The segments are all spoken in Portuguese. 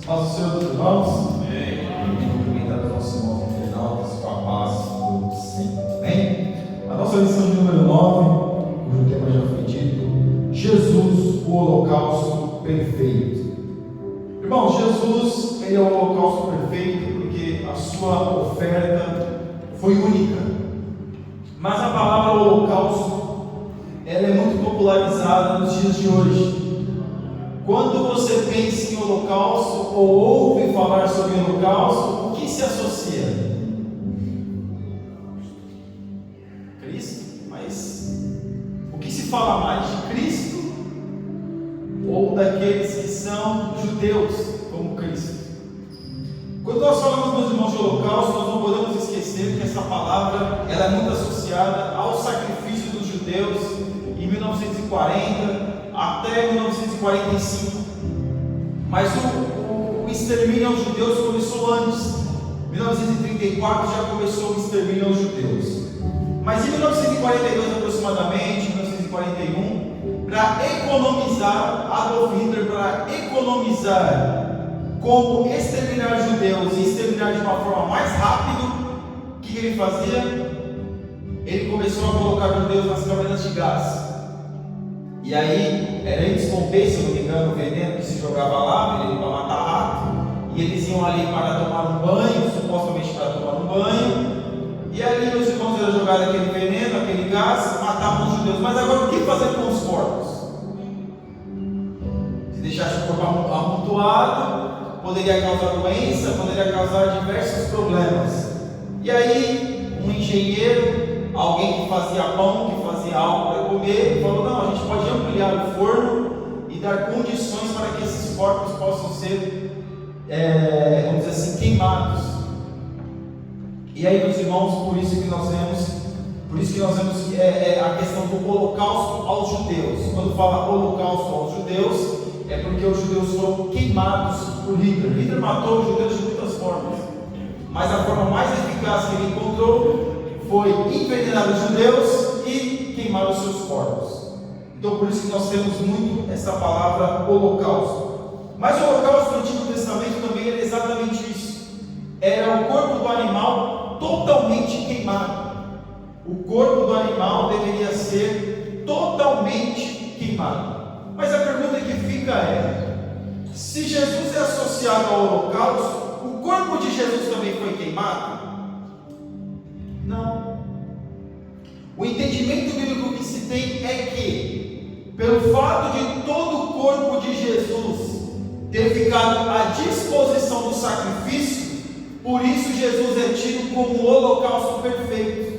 Paz do Senhor dos irmãos. Amém. Cumprimentando os nossos irmãos internautas com a paz do Senhor. Amém. A nossa lição de número 9, cujo tema já foi dito: Jesus, o holocausto perfeito. Irmãos, Jesus, ele é o holocausto perfeito porque a sua oferta foi única. Mas a palavra holocausto, ela é muito popularizada nos dias de hoje. Quando você pensa em holocausto ou ouve falar sobre holocausto, o que se associa? Cristo? Mas o que se fala mais, de Cristo ou daqueles que são judeus como Cristo? Quando nós falamos, meus irmãos, de holocausto, nós não podemos esquecer que essa palavra ela é muito associada ao sacrifício dos judeus em 1940 até 1945, mas o extermínio aos judeus começou antes. Em 1934 já começou o extermínio aos judeus, mas em 1942 aproximadamente, 1941, para economizar, Adolf Hitler, para economizar como exterminar judeus e exterminar de uma forma mais rápida, o que ele fazia? Ele começou a colocar judeus nas câmaras de gás. E aí, era eles, se não me engano, o veneno que se jogava lá, veneno para matar rato, e eles iam ali para tomar um banho, supostamente para tomar um banho, e ali, meus irmãos, era jogado aquele veneno, aquele gás, matavam os judeus. Mas agora, o que fazer com os corpos? Se deixasse o corpo amontoado, poderia causar doença, poderia causar diversos problemas. E aí, um engenheiro, alguém que fazia pão, que fazia algo para comer, falou: não, a gente pode ampliar o forno e dar condições para que esses corpos possam ser, vamos dizer assim, queimados. E aí, meus irmãos, por isso que nós vemos a questão do holocausto aos judeus. Quando fala holocausto aos judeus, é porque os judeus foram queimados por Hitler. Hitler matou os judeus de muitas formas, mas a forma mais eficaz que ele encontrou foi envenenar os judeus e queimar os seus corpos. Então, por isso que nós temos muito essa palavra holocausto. Mas o holocausto do Antigo Testamento também era exatamente isso. Era o corpo do animal totalmente queimado. O corpo do animal deveria ser totalmente queimado. Mas a pergunta que fica é: se Jesus é associado ao holocausto, o corpo de Jesus também foi queimado? Não. O entendimento bíblico que se tem é que, pelo fato de todo o corpo de Jesus ter ficado à disposição do sacrifício, por isso Jesus é tido como o holocausto perfeito.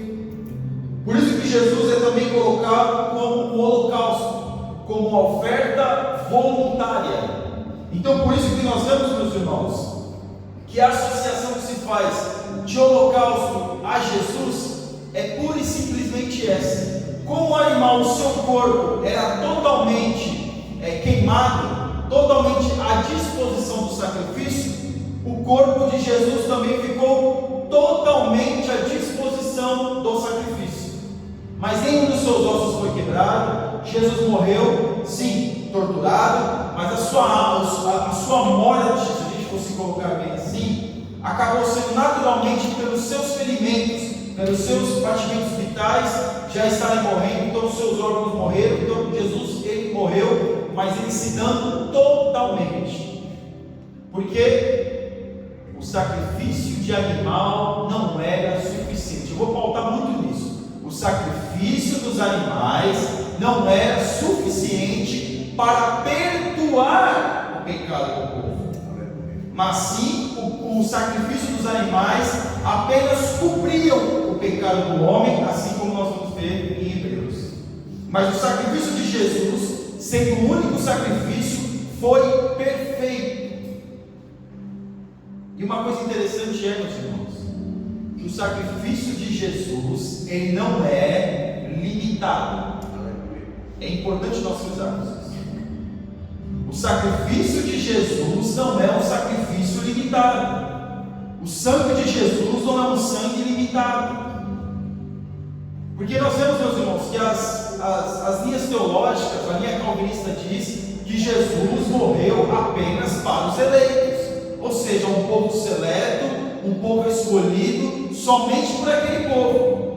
Por isso que Jesus é também colocado como o holocausto, como uma oferta voluntária. Então, por isso que nós vemos, meus irmãos, que a associação que se faz de holocausto a Jesus é pura e simplesmente essa. Como o animal, o seu corpo era totalmente queimado, totalmente à disposição do sacrifício, o corpo de Jesus também ficou totalmente à disposição do sacrifício. Mas nenhum dos seus ossos foi quebrado. Jesus morreu, sim, torturado, mas a sua morte, se a gente fosse colocar bem assim, acabou sendo naturalmente pelos seus ferimentos, pelos seus batimentos vitais já estarem morrendo. Então os seus órgãos morreram. Então Jesus, ele morreu, mas ele se dando totalmente, porque o sacrifício de animal não era suficiente. Eu vou pautar muito nisso. O sacrifício dos animais não era suficiente para perdoar o pecado do povo, mas sim o sacrifício dos animais apenas cobriam o pecado do homem, assim como nós vamos ver em Hebreus. Mas o sacrifício de Jesus, sendo o único sacrifício, foi perfeito. E uma coisa interessante meus irmãos, que o sacrifício de Jesus, ele não é limitado. É importante nós frisarmos isso. O sacrifício de Jesus não é um sacrifício limitado. O sangue de Jesus não é um sangue limitado. Porque nós vemos, meus irmãos, que as linhas teológicas, a linha calvinista diz que Jesus morreu apenas para os eleitos. seja, um povo seleto, um povo escolhido, somente por aquele povo.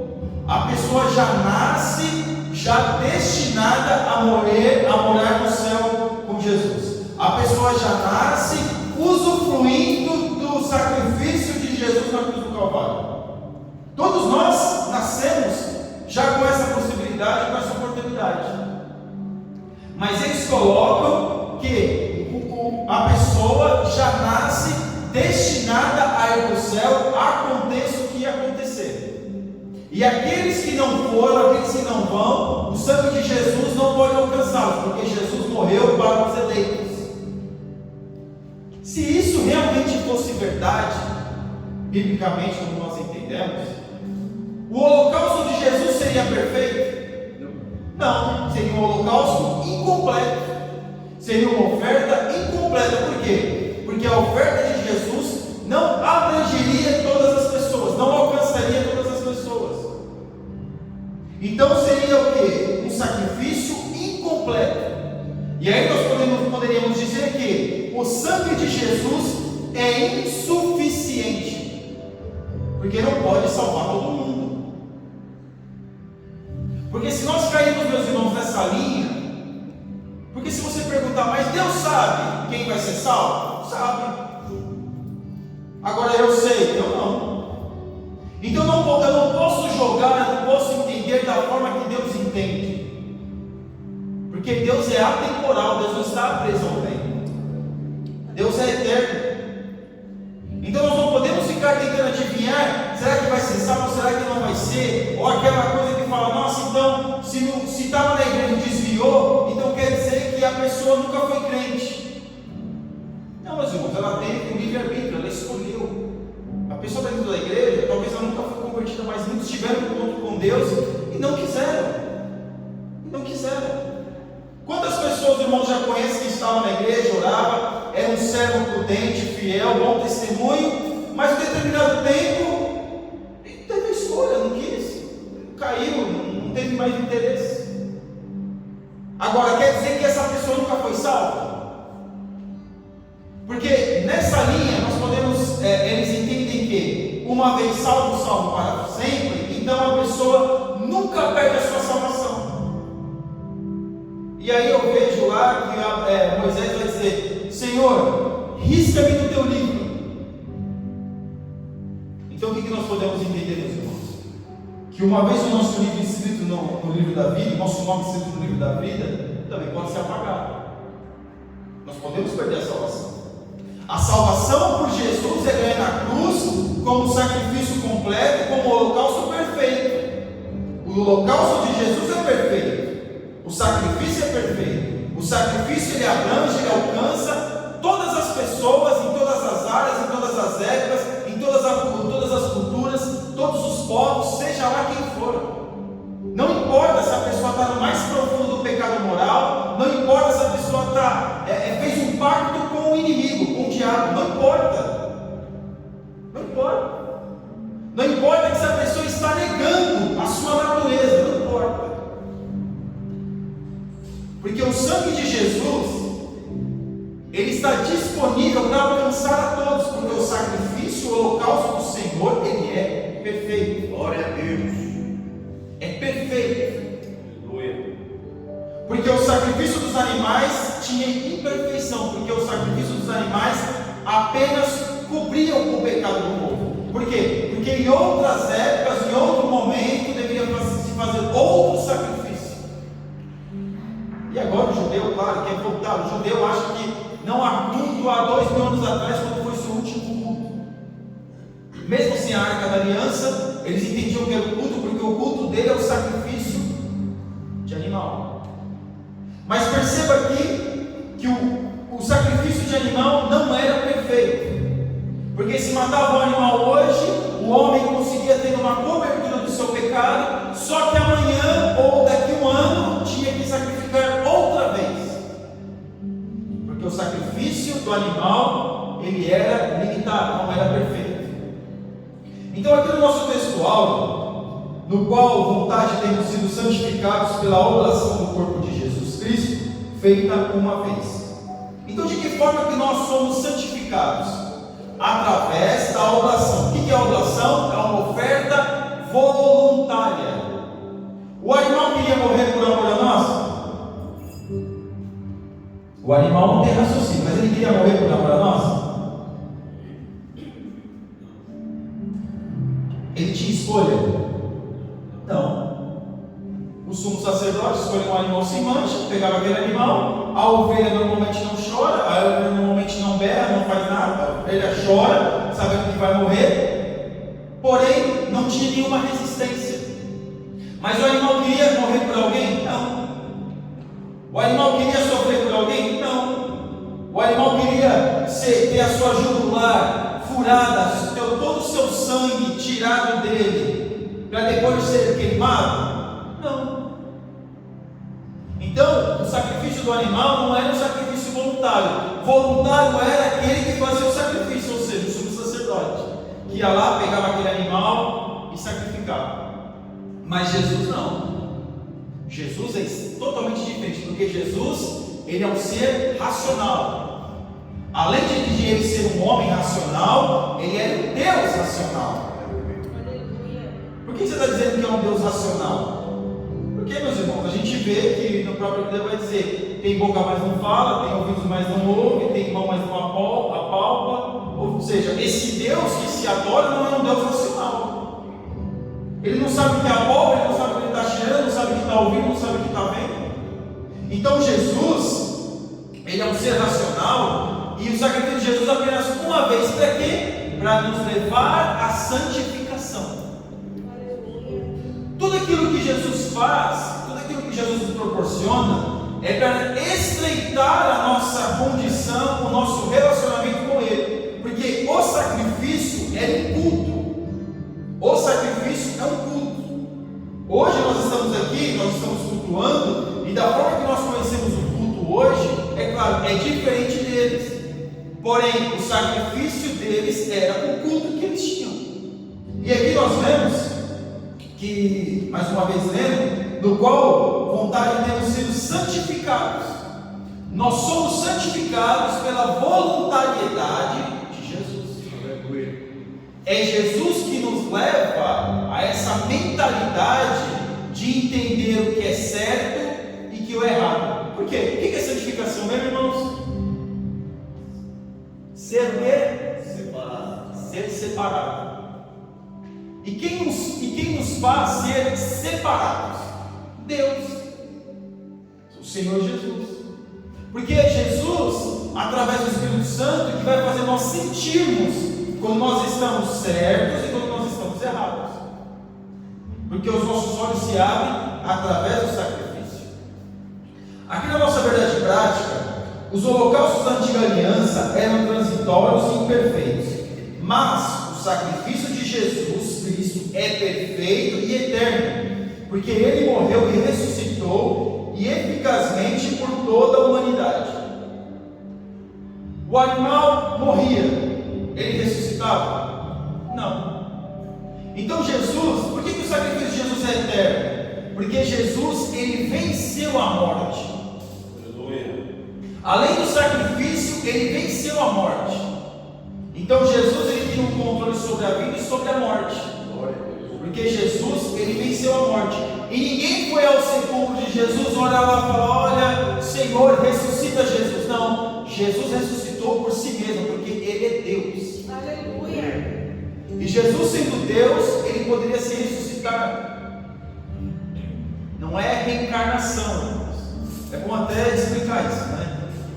A pessoa já nasce, já destinada a morar no céu com Jesus. A pessoa já nasce usufruindo do sacrifício de Jesus na cruz do Calvário. Todos nós nascemos já com essa possibilidade, com essa oportunidade. Mas eles colocam que a pessoa já nasce destinada a ir para o céu, aconteça o que acontecer. E aqueles que não foram, aqueles que não vão, o sangue de Jesus não pode alcançá-los, porque Jesus morreu para os eleitos. Se isso realmente fosse verdade, biblicamente, como nós entendemos, o holocausto de Jesus seria perfeito? Não, seria um holocausto incompleto, seria uma oferta incompleta. Por quê? Porque a oferta de Jesus não abrangeria todas as pessoas, não alcançaria todas as pessoas. Então seria o quê? Um sacrifício incompleto. E aí nós poderíamos dizer que o sangue de Jesus é insuficiente, porque não pode salvar todo mundo. Porque se nós cairmos, meus irmãos, nessa linha, porque se você perguntar, mas Deus sabe quem vai ser salvo? Sabe. Agora eu sei, eu não. Então eu não posso jogar, eu não posso entender da forma que Deus entende. Porque Deus é atemporal, Deus não está preso ao tempo. Deus é eterno. Então nós não podemos ficar tentando adivinhar, será que vai ser salvo, será que não vai ser? Ou aquela coisa que fala, nossa, então, se estava na igreja e desviou, então quer dizer que a pessoa nunca foi crente. Não, meus irmãos, ela tem o livre-arbítrio, ela escolheu. A pessoa está dentro da igreja, talvez ela nunca foi convertida, mas muitos tiveram encontro com Deus e não quiseram. Não quiseram. Quantas pessoas, irmãos, já conhecem que estavam na igreja, orava, era um servo prudente, fiel, bom testemunho, mas em determinado tempo teve escolha, não quis, caiu, não teve mais interesse. Agora, quer dizer que essa pessoa nunca foi salva? Porque nessa linha nós podemos, eles entendem que uma vez salvo, salvo para sempre, então a pessoa nunca perde a sua salvação. E aí eu vejo lá que Moisés vai dizer, Senhor, risca-me do teu livro. Então o que nós podemos entender, meus irmãos? Que uma vez o nosso livro escrito no livro da vida, o nosso nome escrito no livro da vida, também pode ser apagado. Nós podemos perder a salvação. A salvação por Jesus é ganha na cruz como sacrifício completo, como holocausto perfeito. O holocausto de Jesus é perfeito. O sacrifício é perfeito. O sacrifício ele abrange, ele alcança todas as pessoas, em todas as áreas, em todas as épocas, em todas as culturas, todos os povos, seja lá quem for. Não importa se a pessoa está no mais profundo do pecado moral, não importa se a pessoa fez um pacto com o inimigo, com o diabo, não importa. Não importa. Não importa que se a pessoa está negando a sua natureza, não importa. Porque o sangue de Jesus, ele está disponível para alcançar a todos, porque o sacrifício, o holocausto do Senhor, ele é perfeito. Glória a Deus. É perfeito. Aleluia. Porque o sacrifício dos animais tinha imperfeição, porque o sacrifício dos animais apenas cobriam o pecado do povo. Por quê? Porque em outras épocas, em outro momento, deveria se fazer outro sacrifício. E agora o judeu, claro, quer voltar. O judeu acha que não há culto há 2000 anos atrás, quando foi seu último culto. Mesmo sem a Arca da Aliança, eles entendiam que era o culto, porque o culto dele é o sacrifício de animal. Mas perceba aqui que o sacrifício de animal não era perfeito. Porque se matava o animal hoje, o homem conseguia ter uma cobertura do seu pecado, só que amanhã ou daqui a um ano tinha que sacrificar outra vez. Porque o sacrifício do animal, ele era limitado, não era perfeito. Então aqui no nosso textual, no qual vontade temos sido santificados pela oblação do corpo de Jesus Cristo, feita uma vez. Então de que forma que nós somos santificados? através da oblação. O que é a oblação? É uma oferta voluntária. O animal queria morrer por amor a nós? O animal não tem raciocínio, mas ele queria morrer por amor a nós? Ele tinha escolha? Não. O sumo sacerdote escolheu um animal sem mancha, pegava aquele animal, a ovelha normalmente não chora, a ovelha normalmente não berra, não faz nada, a ovelha chora, sabendo que vai morrer, porém não tinha nenhuma resistência. Mas o animal queria morrer por alguém? Não. O animal queria sofrer por alguém? Não. O animal queria ter a sua jugular furada, ter todo o seu sangue tirado dele, para depois ser queimado? Não. Então, o sacrifício do animal não era um sacrifício voluntário. Voluntário era aquele que fazia o sacrifício, ou seja, o sumo sacerdote, que ia lá, pegava aquele animal e sacrificava. Mas Jesus não. Jesus é totalmente diferente, porque Jesus, ele é um ser racional. Além de ele ser um homem racional, ele é um Deus racional. Por que você está dizendo que é um Deus racional? Porque, meus irmãos, a gente vê que no próprio Bíblia vai dizer: tem boca, mas não fala, tem ouvidos, mas não ouve, tem mão, mas não apalpa. Ou seja, esse Deus que se adora não é um Deus racional. Ele não sabe o que é apalpa, ele não sabe o que ele está cheirando, não sabe o que está ouvindo, não sabe o que está vendo. Então Jesus, ele é um ser racional, e o sacrifício de Jesus apenas uma vez, para quê? Para nos levar à santificação. Tudo aquilo que Jesus faz, tudo aquilo que Jesus nos proporciona, é para estreitar a nossa condição, o nosso relacionamento com Ele. Porque o sacrifício é um culto. O sacrifício é um culto. Hoje nós estamos aqui, nós estamos cultuando, e da forma que nós conhecemos o culto hoje, é claro, é diferente deles. Porém, o sacrifício deles era o culto que eles tinham. E aqui nós vemos que, mais uma vez lendo, no qual vontade temos sido santificados. Nós somos santificados pela voluntariedade de Jesus. É Jesus que nos leva a essa mentalidade de entender o que é certo e que o errado. Por quê? O que é santificação, meus irmãos? Ser separado. E quem nos faz ser separados? Deus, o Senhor Jesus. Porque é Jesus, através do Espírito Santo, que vai fazer nós sentirmos quando nós estamos certos e quando nós estamos errados. Porque os nossos olhos se abrem através do sacrifício. Aqui na nossa verdade prática, os holocaustos da antiga aliança eram transitórios e imperfeitos, mas o sacrifício de Jesus Cristo é perfeito e eterno, porque Ele morreu e ressuscitou e eficazmente por toda a humanidade. O animal morria, ele ressuscitava? Não. Então Jesus, por que o sacrifício de Jesus é eterno? Porque Jesus, ele venceu a morte. Além do sacrifício, ele venceu a morte. Então Jesus, ele tinha um controle sobre a vida e sobre a morte. Porque Jesus, ele venceu a morte. E ninguém foi ao sepulcro de Jesus orar lá e falar: olha, Senhor, ressuscita Jesus. Não, Jesus ressuscitou por si mesmo, porque ele é Deus. Aleluia. E Jesus, sendo Deus, ele poderia se ressuscitar. Não é reencarnação, irmãos. É bom até explicar isso, né?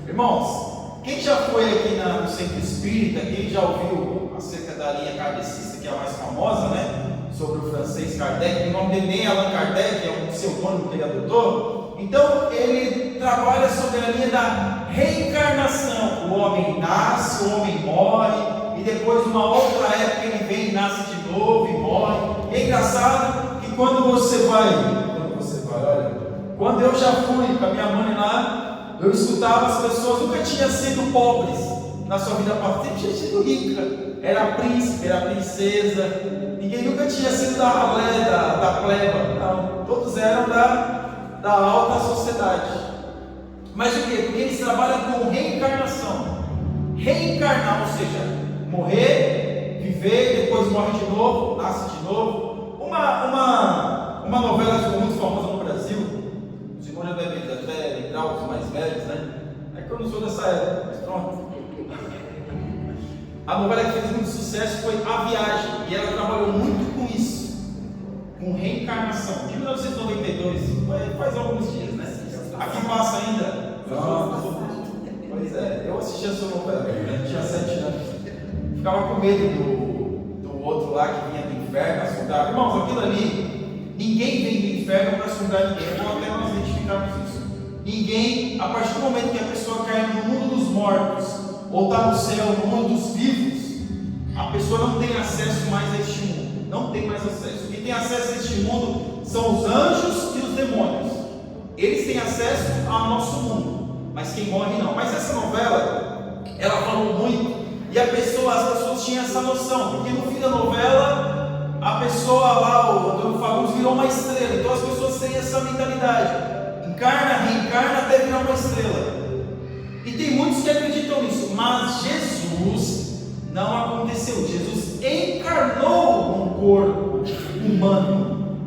Irmãos, quem já foi aqui no centro espírita, quem já ouviu acerca da linha kardecista, que é a mais famosa, né? Sobre o francês Kardec, o nome dele nem é Allan Kardec, é um pseudônimo que ele adotou. Então ele trabalha sobre a linha da reencarnação. O homem nasce, o homem morre, e depois numa outra época ele vem, nasce de novo e morre. E é engraçado que quando você vai, olha, quando eu já fui com a minha mãe lá, eu escutava as pessoas nunca tinham sido pobres na sua vida passada, sempre tinha sido rica. Era príncipe, era princesa. Ninguém nunca tinha sido da ralé, da pleba. Não, todos eram da alta sociedade. Mas o quê? Porque eles trabalham com reencarnação. Reencarnar, ou seja, morrer, viver, depois morre de novo, nasce de novo. Uma novela que ficou muito famosa no Brasil, os irmãos já devem até lembrar, os mais velhos, né? É que eu não sou dessa época, mas pronto. A novela que fez muito sucesso foi A Viagem, e ela trabalhou muito com isso, com reencarnação, de 1992, faz alguns dias, né? Aqui passa ainda. Pois é, eu assisti essa novela, eu tinha 7 anos, ficava com medo do outro lá que vinha do inferno, assuntar. Irmãos, aquilo ali, ninguém vem do inferno para assuntar ninguém, ou até nós identificarmos isso. Ninguém, a partir do momento que a pessoa cai no mundo dos mortos, ou está no céu, no mundo dos vivos, a pessoa não tem acesso mais a este mundo, não tem mais acesso. Quem tem acesso a este mundo são os anjos e os demônios, eles têm acesso ao nosso mundo, mas quem morre não. Mas essa novela, ela falou muito, e as pessoas tinham essa noção, porque no fim da novela, a pessoa lá, o Antônio Fagundes virou uma estrela, então as pessoas têm essa mentalidade, encarna, reencarna até virar uma estrela. E tem muitos que acreditam nisso, mas Jesus não aconteceu. Jesus encarnou num corpo humano,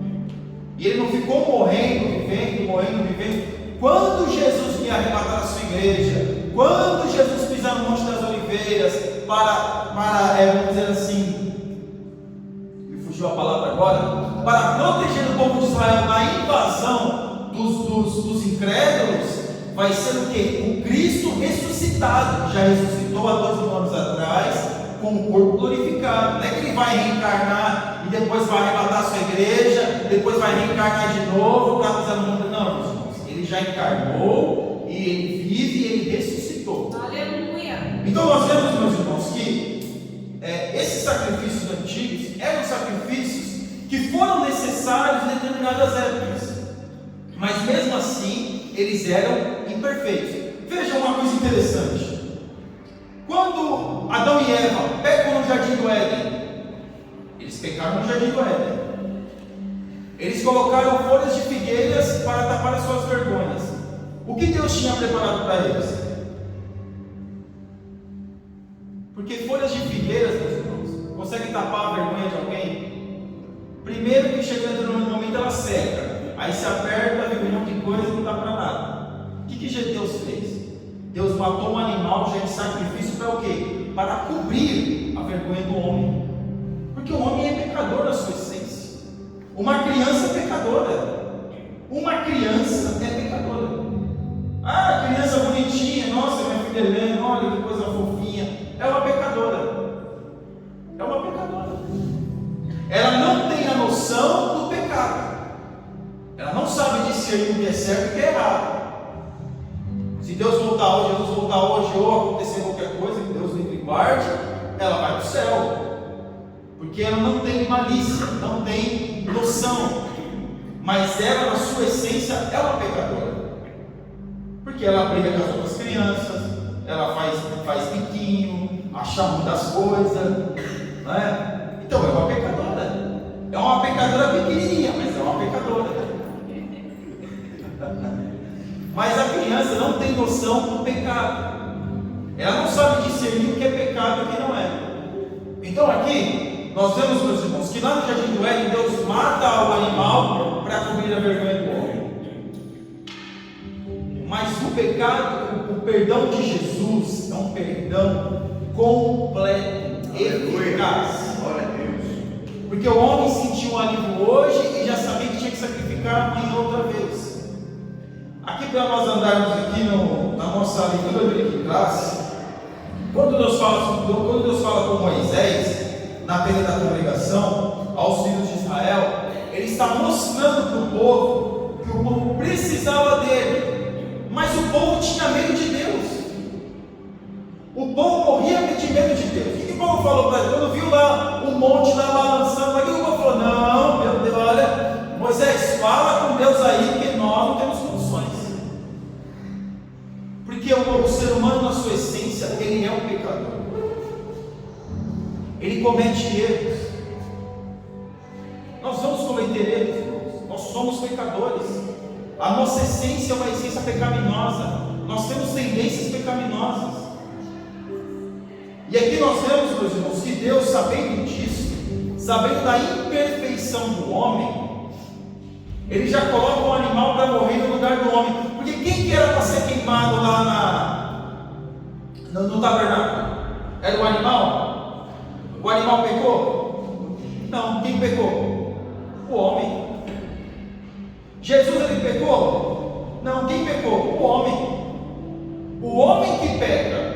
e ele não ficou morrendo, vivendo. Quando Jesus me arrebatar a sua igreja, quando Jesus pisar no Monte das Oliveiras, vamos dizer assim, me fugiu a palavra agora, para proteger o povo de Israel da invasão dos incrédulos, vai ser o quê? O Cristo ressuscitado, que já ressuscitou há 2.000 anos atrás, com o corpo glorificado. Não é que ele vai reencarnar e depois vai arrebatar a sua igreja, depois vai reencarnar de novo para pisar no mundo. Não, meus irmãos, ele já encarnou, e ele vive, e ele ressuscitou. Aleluia! Então nós vemos, meus irmãos, que esses sacrifícios antigos eram sacrifícios que foram necessários em determinadas épocas, mas mesmo assim eles eram imperfeitos. Veja uma coisa interessante: quando Adão e Eva pecam no jardim do Éden, eles pecaram no jardim do Éden, eles colocaram folhas de figueiras para tapar as suas vergonhas. O que Deus tinha preparado para eles? Porque folhas de figueiras, meus irmãos, conseguem tapar a vergonha de alguém? Primeiro que chega no momento ela seca, aí se aperta, vem um monte de coisa e não dá para nada. O que Deus fez? Deus matou um animal já em sacrifício para o quê? Para cobrir a vergonha do homem. Porque o homem é pecador na sua essência. Uma criança é pecadora. Uma criança é pecadora. Ah, criança bonitinha, nossa, minha filha Helena, olha que coisa fofinha. É uma pecadora. É uma pecadora. Ela não tem a noção do pecado. Ela não sabe discernir o que é certo e o que é errado. Se Deus voltar hoje, Jesus voltar hoje, ou acontecer qualquer coisa, que Deus livre e guarde, ela vai para o céu. Porque ela não tem malícia, não tem noção. Mas ela, na sua essência, é uma pecadora. Porque ela briga com as outras crianças, ela faz biquinho, acha muitas coisas, não é? Então é uma pecadora. É uma pecadora pequenininha, mas é uma pecadora. Mas a criança não tem noção do pecado. Ela não sabe discernir o que é pecado e o que não é. Então aqui, nós vemos, meus irmãos, que lá no jardim do Éden, Deus mata o animal para cobrir a vergonha do homem. Mas o pecado, o perdão de Jesus é um perdão completo, eficaz. Glória a Deus. Porque o homem sentiu um alívio hoje e já sabia que tinha que sacrificar amanhã outra vez. Aqui para nós andarmos aqui na nossa leitura de classe, quando Deus fala com Moisés, na tenda da congregação, aos filhos de Israel, Ele está mostrando para o povo que o povo precisava dele, mas o povo tinha medo de Deus. O povo morria de medo de Deus. O que o povo falou para ele? Quando viu lá o monte lá balançando, o povo falou: não, meu Deus, olha, Moisés, fala com Deus aí, porque nós não temos condições. Porque o ser humano, na sua essência, ele é um pecador. Ele comete erros. Nós vamos cometer erros, irmãos. Nós somos pecadores. A nossa essência é uma essência pecaminosa. Nós temos tendências pecaminosas. E E aqui nós vemos, meus irmãos, que Deus, sabendo disso, sabendo da imperfeição do homem, Ele já coloca um animal para morrer no lugar do homem. Porque quem que era para ser queimado lá no tabernáculo? Era o animal? O animal pecou? Não, quem pecou? O homem. Jesus, ele pecou? Não, quem pecou? O homem. O homem que peca.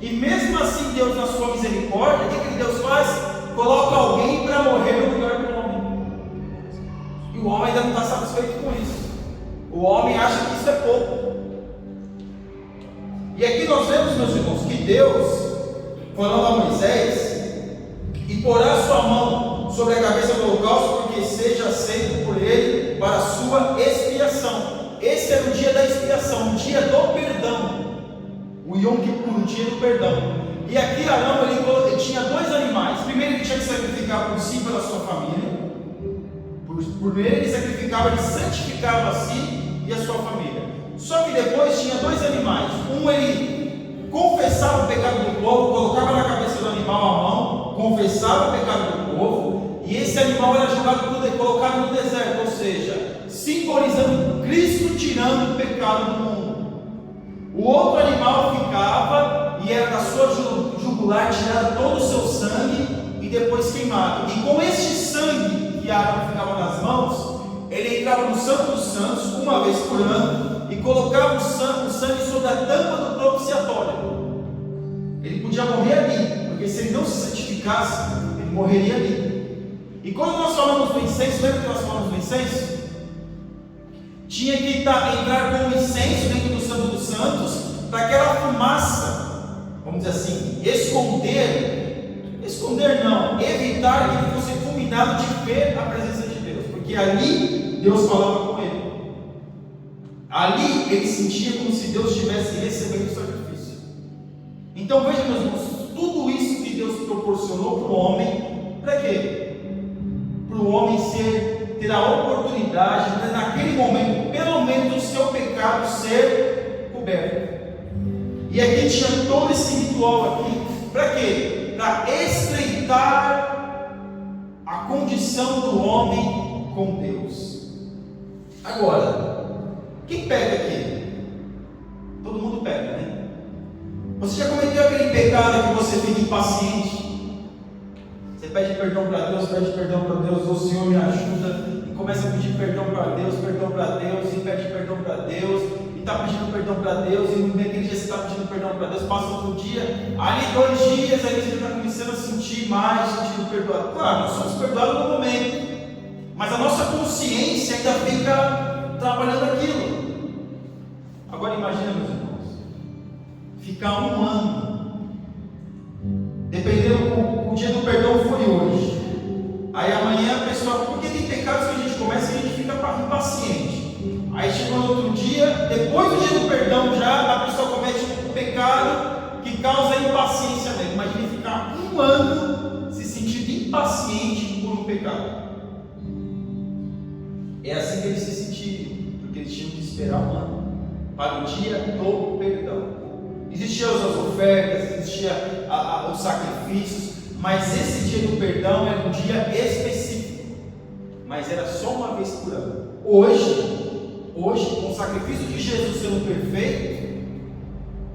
E mesmo assim Deus, na sua misericórdia, o que Deus faz? Coloca alguém para morrer no lugar do homem. E o homem ainda não está satisfeito com isso. O homem acha que isso é pouco. E aqui nós vemos, meus irmãos, que Deus, falando a Moisés, e porá sua mão sobre a cabeça do holocausto, porque seja aceito por ele para a sua expiação. Esse era o dia da expiação, o dia do perdão, o Yom Kippur, o dia do perdão. E aqui Arão, ele tinha dois animais. Primeiro ele tinha que sacrificar por si e pela sua família. Primeiro ele sacrificava, ele santificava a si e a sua família. Só que depois tinha dois animais. Um, ele confessava o pecado do povo, colocava na cabeça do animal a mão, confessava o pecado do povo, e esse animal era colocado no deserto, ou seja, simbolizando Cristo tirando o pecado do mundo. O outro animal ficava e era da sua jugular tirado todo o seu sangue e depois queimado. E com este sangue que Arão ficava nas mãos, ele entrava no Santo dos Santos uma vez por ano e colocava o sangue sobre a tampa do propiciatório. Ele podia morrer ali, porque se ele não se santificasse, ele morreria ali. E quando nós falamos do incenso, lembra que nós falamos do incenso? Tinha que entrar com o incenso dentro do Santo dos Santos, para aquela fumaça, vamos dizer assim, evitar que ele fosse fulminado de ver a presença de Deus, porque ali Deus falava com ele. Ali ele sentia como se Deus estivesse recebendo o sacrifício. Então veja, meus irmãos, tudo isso que Deus proporcionou para o homem, para quê? Para o homem ter a oportunidade, né, naquele momento, pelo menos o seu pecado ser coberto. E aqui tinha todo esse ritual aqui, para quê? Para estreitar a condição do homem com Deus. Agora, quem peca aqui? Todo mundo peca, né? Você já cometeu aquele pecado que você fica impaciente? Você pede perdão para Deus, ô Senhor me ajuda, e começa a pedir perdão para Deus, e pede perdão para Deus, e está pedindo perdão para Deus, e naquele dia você está pedindo perdão para Deus, passa outro dia, ali 2 dias, aí você está começando a sentir mais, sentindo perdoado. Claro, nós somos perdoados no momento, mas a nossa consciência ainda fica trabalhando aquilo. Agora imagina, meus irmãos, ficar 1 ano, dependendo, o dia do perdão foi hoje, aí amanhã a pessoa, porque tem pecados que a gente começa e a gente fica impaciente, aí chegou no outro dia, depois do dia do perdão já, a pessoa comete um pecado que causa impaciência nele. Imagina ficar 1 ano se sentindo impaciente por um pecado. É assim que eles se sentiram, porque eles tinham que esperar 1 ano para o dia do perdão. Existiam as ofertas, existiam os sacrifícios, mas esse dia do perdão era um dia específico, mas era só uma vez por ano. Hoje, com o sacrifício de Jesus sendo perfeito,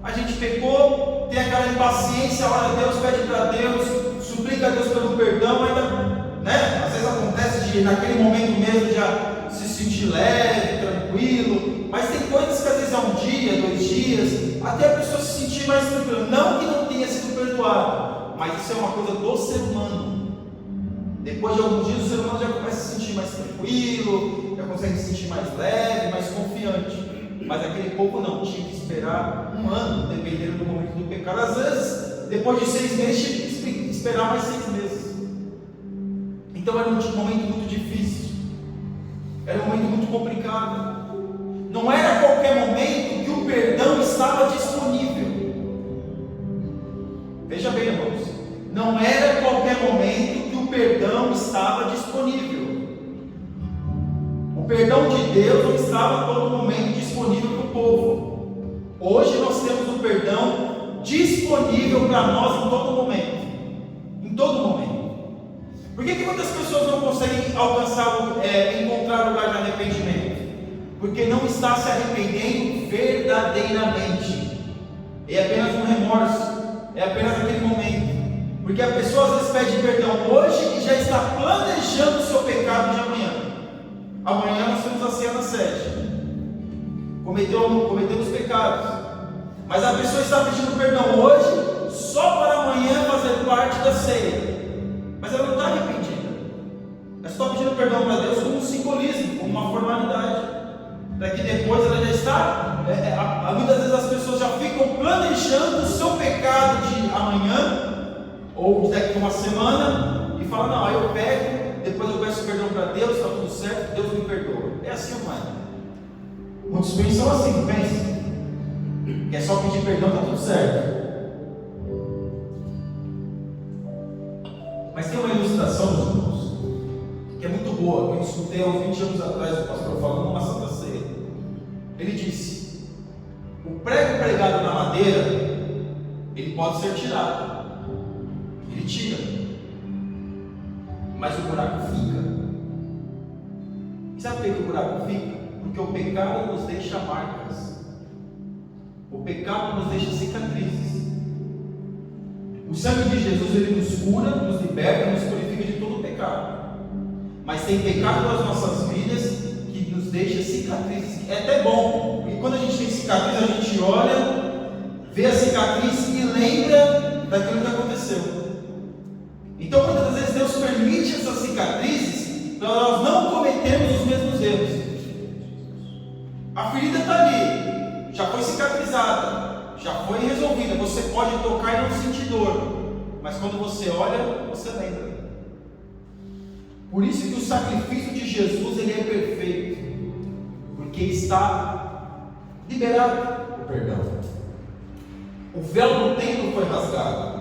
a gente pecou, tem aquela impaciência, ora a Deus, pede para Deus, suplica a Deus pelo perdão, ainda, né? Às vezes acontece de naquele momento mesmo já se sentir leve, tranquilo, mas tem coisas que às vezes é 1 dia, 2 dias, até a pessoa se sentir mais tranquila, não que não tenha sido perdoado, mas isso é uma coisa do ser humano. Depois de alguns dias o ser humano já começa a se sentir mais tranquilo, já consegue se sentir mais leve, mais confiante. Mas aquele povo não, tinha que esperar 1 ano, dependendo do momento do pecado. Às vezes, depois de 6 meses, tinha que esperar mais 6 meses. Então era um momento muito difícil, era um momento muito complicado. Não era a qualquer momento que o perdão estava disponível. Veja bem, irmãos, não era a qualquer momento que o perdão estava disponível. O perdão de Deus não estava a todo momento disponível para o povo. Hoje nós temos o perdão disponível para nós em todo momento. Em todo momento. Por que muitas pessoas não conseguem alcançar, encontrar lugar de arrependimento? Porque não está se arrependendo verdadeiramente. É apenas um remorso, é apenas aquele momento. Porque a pessoa às vezes pede perdão hoje e já está planejando o seu pecado de amanhã. Amanhã nós temos a ceia da sede. Cometemos pecados. Mas a pessoa está pedindo perdão hoje só para amanhã fazer parte da ceia. Mas ela não está arrependida. Ela está pedindo perdão para Deus como um simbolismo, como uma formalidade. Para que depois ela já está. Muitas vezes as pessoas já ficam planejando o seu pecado de amanhã, ou daqui a uma semana, e falam: não, aí eu pego, depois eu peço perdão para Deus, está tudo certo, Deus me perdoa. É assim ou não é? Muitos pensam assim, não pensam? Que é só pedir perdão, está tudo certo. Mas tem uma ilustração, meus irmãos, que é muito boa, que eu escutei há uns 20 anos atrás o pastor falando numa Santa Ceia. Ele disse: o prego pregado na madeira, ele pode ser tirado. Ele tira, mas o buraco fica. E sabe por que o buraco fica? Porque o pecado nos deixa marcas. O pecado nos deixa cicatrizes. O sangue de Jesus, ele nos cura, nos liberta, nos purifica de todo o pecado. Mas tem pecado nas nossas vidas que nos deixa cicatrizes. É até bom, porque quando a gente tem cicatriz, a gente olha, vê a cicatriz e lembra daquilo que aconteceu. Então muitas vezes Deus permite essas cicatrizes para nós não cometermos os mesmos erros. A ferida está ali, já foi cicatrizada, já foi resolvida. Você pode tocar e não sentir dor, mas quando você olha, você lembra. Por isso que o sacrifício de Jesus, ele é perfeito, porque está liberado o perdão. O véu do templo foi rasgado,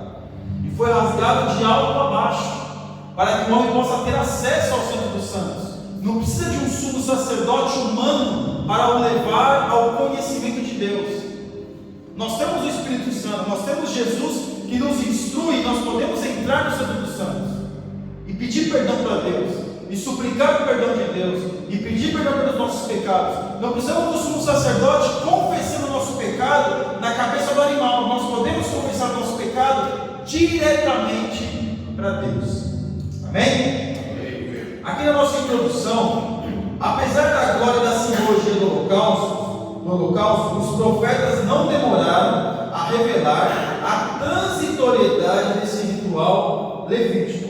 e foi rasgado de alto a baixo, para que o homem possa ter acesso ao Santo dos Santos. Não precisa de um sumo sacerdote humano para o levar ao conhecimento de Deus. Nós temos o Espírito Santo, nós temos Jesus que nos instrui, nós podemos entrar no Santo dos Santos e pedir perdão para Deus, e suplicar o perdão de Deus, e pedir perdão pelos nossos pecados. Não precisamos do sumo sacerdote confessando o nosso pecado na cabeça do animal. Nós podemos confessar o nosso pecado diretamente para Deus. Amém? Aqui na nossa introdução, apesar da glória da simbologia do holocausto, os profetas não demoraram a revelar a transitoriedade desse ritual levítico.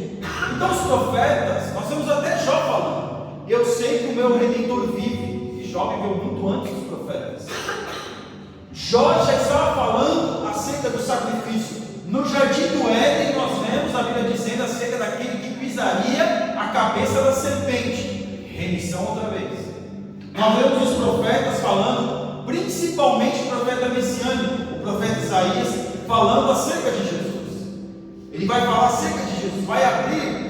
Então os profetas, nós temos até Jó falando: eu sei que o meu Redentor vive. E Jó viveu muito antes dos profetas. Jó já estava falando acerca do sacrifício. No jardim do Éden nós vemos a Bíblia dizendo acerca daquele que pisaria a cabeça da serpente. Remissão outra vez. Nós vemos os profetas falando, principalmente o profeta messiânico, o profeta Isaías, falando acerca de Jesus. Ele vai falar acerca de Jesus, vai abrir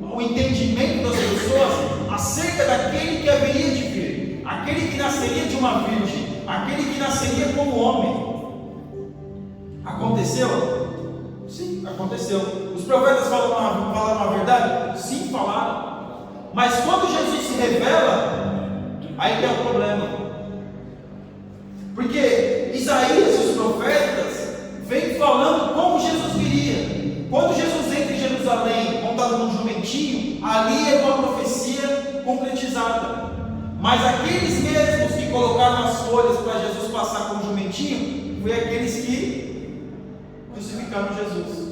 o entendimento das pessoas acerca daquele que haveria de vir, aquele que nasceria de uma virgem, aquele que nasceria como homem. Aconteceu? Sim, aconteceu. Os profetas falaram a verdade? Sim, falaram. Mas quando Jesus se revela, aí que é o problema. Porque Isaías e os profetas vêm falando como Jesus viria. Quando Jesus entra em Jerusalém, montado num jumentinho, ali é uma profecia concretizada. Mas aqueles mesmos que colocaram as folhas para Jesus passar como jumentinho, foi aqueles que crucificaram Jesus.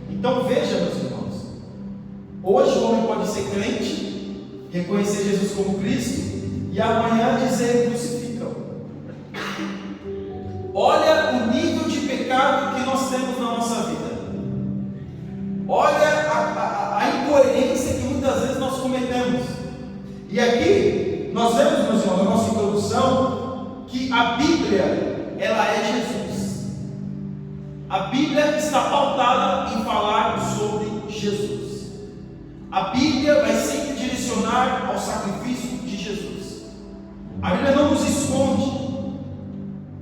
Então veja, meus irmãos, hoje o homem pode ser crente, reconhecer Jesus como Cristo, e amanhã dizer crucificam. Olha o nível de pecado que nós temos na nossa vida. Olha a incoerência que muitas vezes nós cometemos. E aqui nós vemos, meus irmãos, na nossa introdução, que a Bíblia, ela é Jesus. A Bíblia está pautada em falar sobre Jesus. A Bíblia vai sempre direcionar ao sacrifício de Jesus. A Bíblia não nos esconde.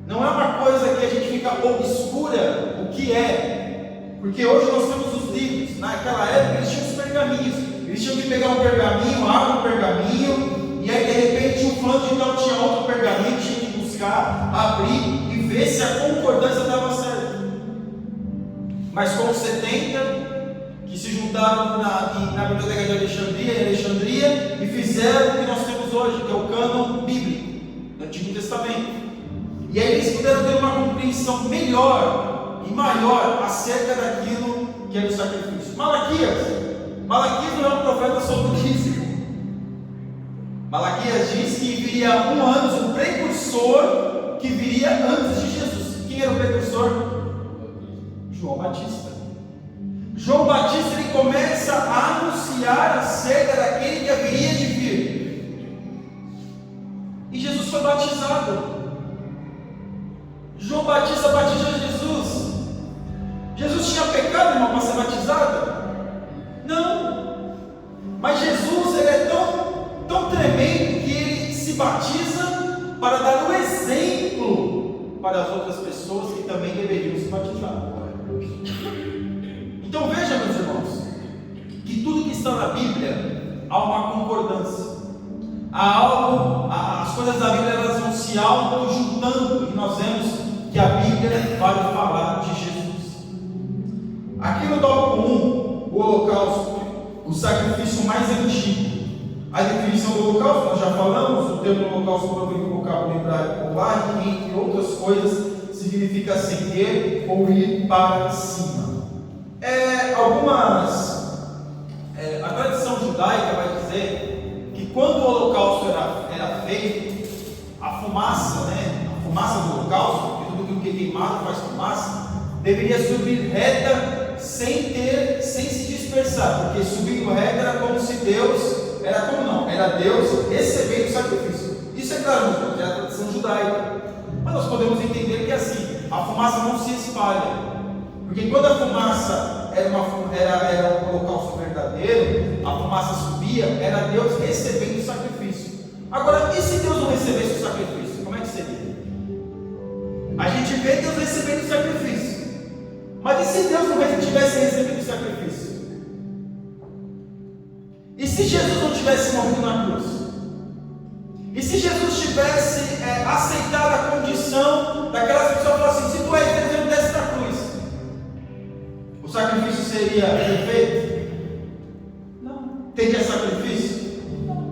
Não é uma coisa que fica obscura o que é. Porque hoje nós temos os livros. Naquela época eles tinham os pergaminhos. Eles tinham que pegar um pergaminho, abrir um pergaminho, e aí de repente um fulano de tal tinha outro pergaminho, tinha que buscar, abrir e ver se a concordância estava certa. Mas com os 70 que se juntaram na biblioteca de Alexandria, e fizeram o que nós temos hoje, que é o cânon bíblico do Antigo Testamento. E aí eles puderam ter uma compreensão melhor e maior acerca daquilo que era o sacrifício. Malaquias não é um profeta sobre o dízimo. Malaquias diz que viria um precursor que viria antes de Jesus. Quem era o precursor? João Batista. João Batista ele começa a anunciar acerca daquele que haveria de vir. E Jesus foi batizado. João Batista batizou Jesus. Jesus tinha pecado, irmão, para ser batizado? Não. Mas Jesus ele é tão tremendo que ele se batiza para dar o exemplo para as outras pessoas que também deveriam se batizar. Então veja, meus irmãos, que tudo que está na Bíblia há uma concordância. As coisas da Bíblia elas vão se auto-juntando, e nós vemos que a Bíblia vai falar de Jesus. Aqui no tópico 1, o holocausto, o sacrifício mais antigo. A definição do holocausto, nós já falamos, o termo holocausto provém do vocábulo hebraico olar, que entre outras coisas significa acender ou ir para cima. A tradição judaica vai dizer que quando o holocausto era feito, a fumaça do holocausto, porque tudo aquilo que é queimado faz fumaça, deveria subir reta sem se dispersar, porque subindo reta era como se Deus, era Deus recebendo o sacrifício. Isso é claro, é a tradição judaica, mas nós podemos entender que assim, a fumaça não se espalha. Porque quando a fumaça era um holocausto verdadeiro, a fumaça subia, era Deus recebendo o sacrifício. Agora, e se Deus não recebesse o sacrifício? Como é que seria? A gente vê Deus recebendo o sacrifício. Mas e se Deus não tivesse recebido o sacrifício? E se Jesus não tivesse morrido na cruz? E se Jesus tivesse aceitado a condição daquelas pessoas que falaram assim: se tu és Deus, eu desce na cruz, o sacrifício seria perfeito? Não. Teria sacrifício? Não.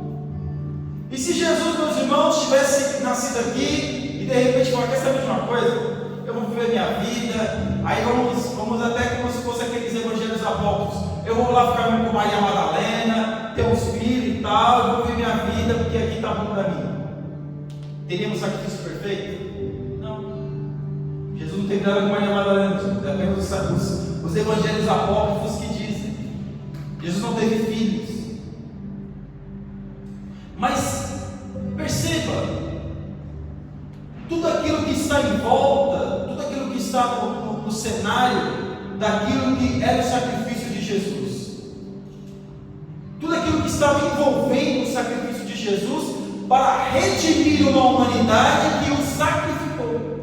E se Jesus, meus irmãos, tivesse nascido aqui e de repente falar: quer saber de uma coisa? Eu vou viver minha vida, aí vamos até como se fosse aqueles evangelhos apócrifos. Eu vou lá ficar com Maria Madalena, ter uns filhos e tal, eu vou viver minha vida porque aqui está bom para mim. Teríamos sacrifício perfeito? Não. Jesus não teve nada com Maria Madalena, é apenas os evangelhos apócrifos que dizem. Jesus não teve filhos. Mas perceba, tudo aquilo que está em volta, tudo aquilo que está no cenário daquilo que era o sacrifício de Jesus, tudo aquilo que estava envolvendo o sacrifício de Jesus para redimir uma humanidade que o sacrificou.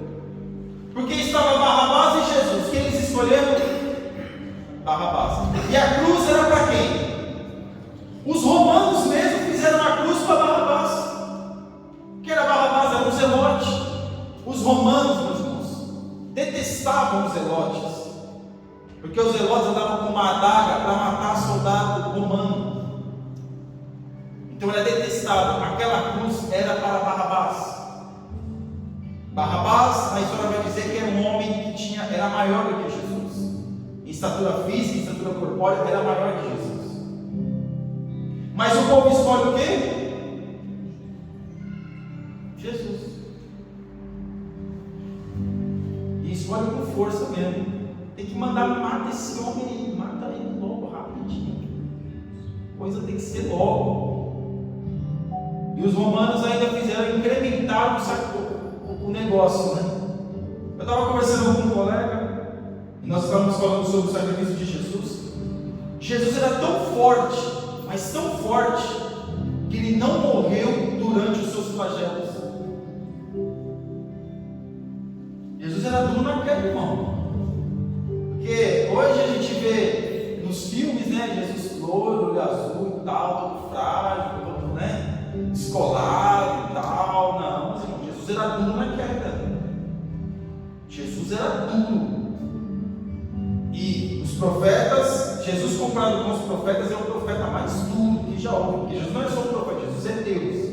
Porque estava Barrabás e Jesus. Quem eles escolheram? Barrabás. E a cruz era para quem? Os romanos mesmo fizeram a cruz para Barrabás. Que era Barrabás? Era um zelote. Os romanos, meus irmãos, detestavam os zelotes, porque os zelotes andavam com uma adaga para matar soldado romano. Então era detestável. Aquela cruz era para Barrabás. Barrabás, a história vai dizer que era um homem que era maior do que Jesus. Em estatura física, em estatura corpórea, era maior que Jesus. Mas o povo escolhe o quê? Jesus. E escolhe com força mesmo. Tem que mandar: mata esse homem aí, mata ele logo, rapidinho. Coisa tem que ser logo. E os romanos ainda fizeram, incrementaram o negócio, né? Eu estava conversando com um colega, e nós estávamos falando sobre o sacrifício de Jesus. Jesus era tão forte, mas tão forte, que ele não morreu durante os seus flagelos. Jesus era duro na quero, irmão. Porque hoje a gente vê nos filmes, né, Jesus loiro, olho azul e tal, todo frágil, todo, né, descolado e tal. Não, mas irmão, Jesus era duro na queda. Jesus era duro. E os profetas, Jesus comparado com os profetas, é o profeta mais duro que já houve. Porque Jesus não é só um profeta, Jesus é Deus.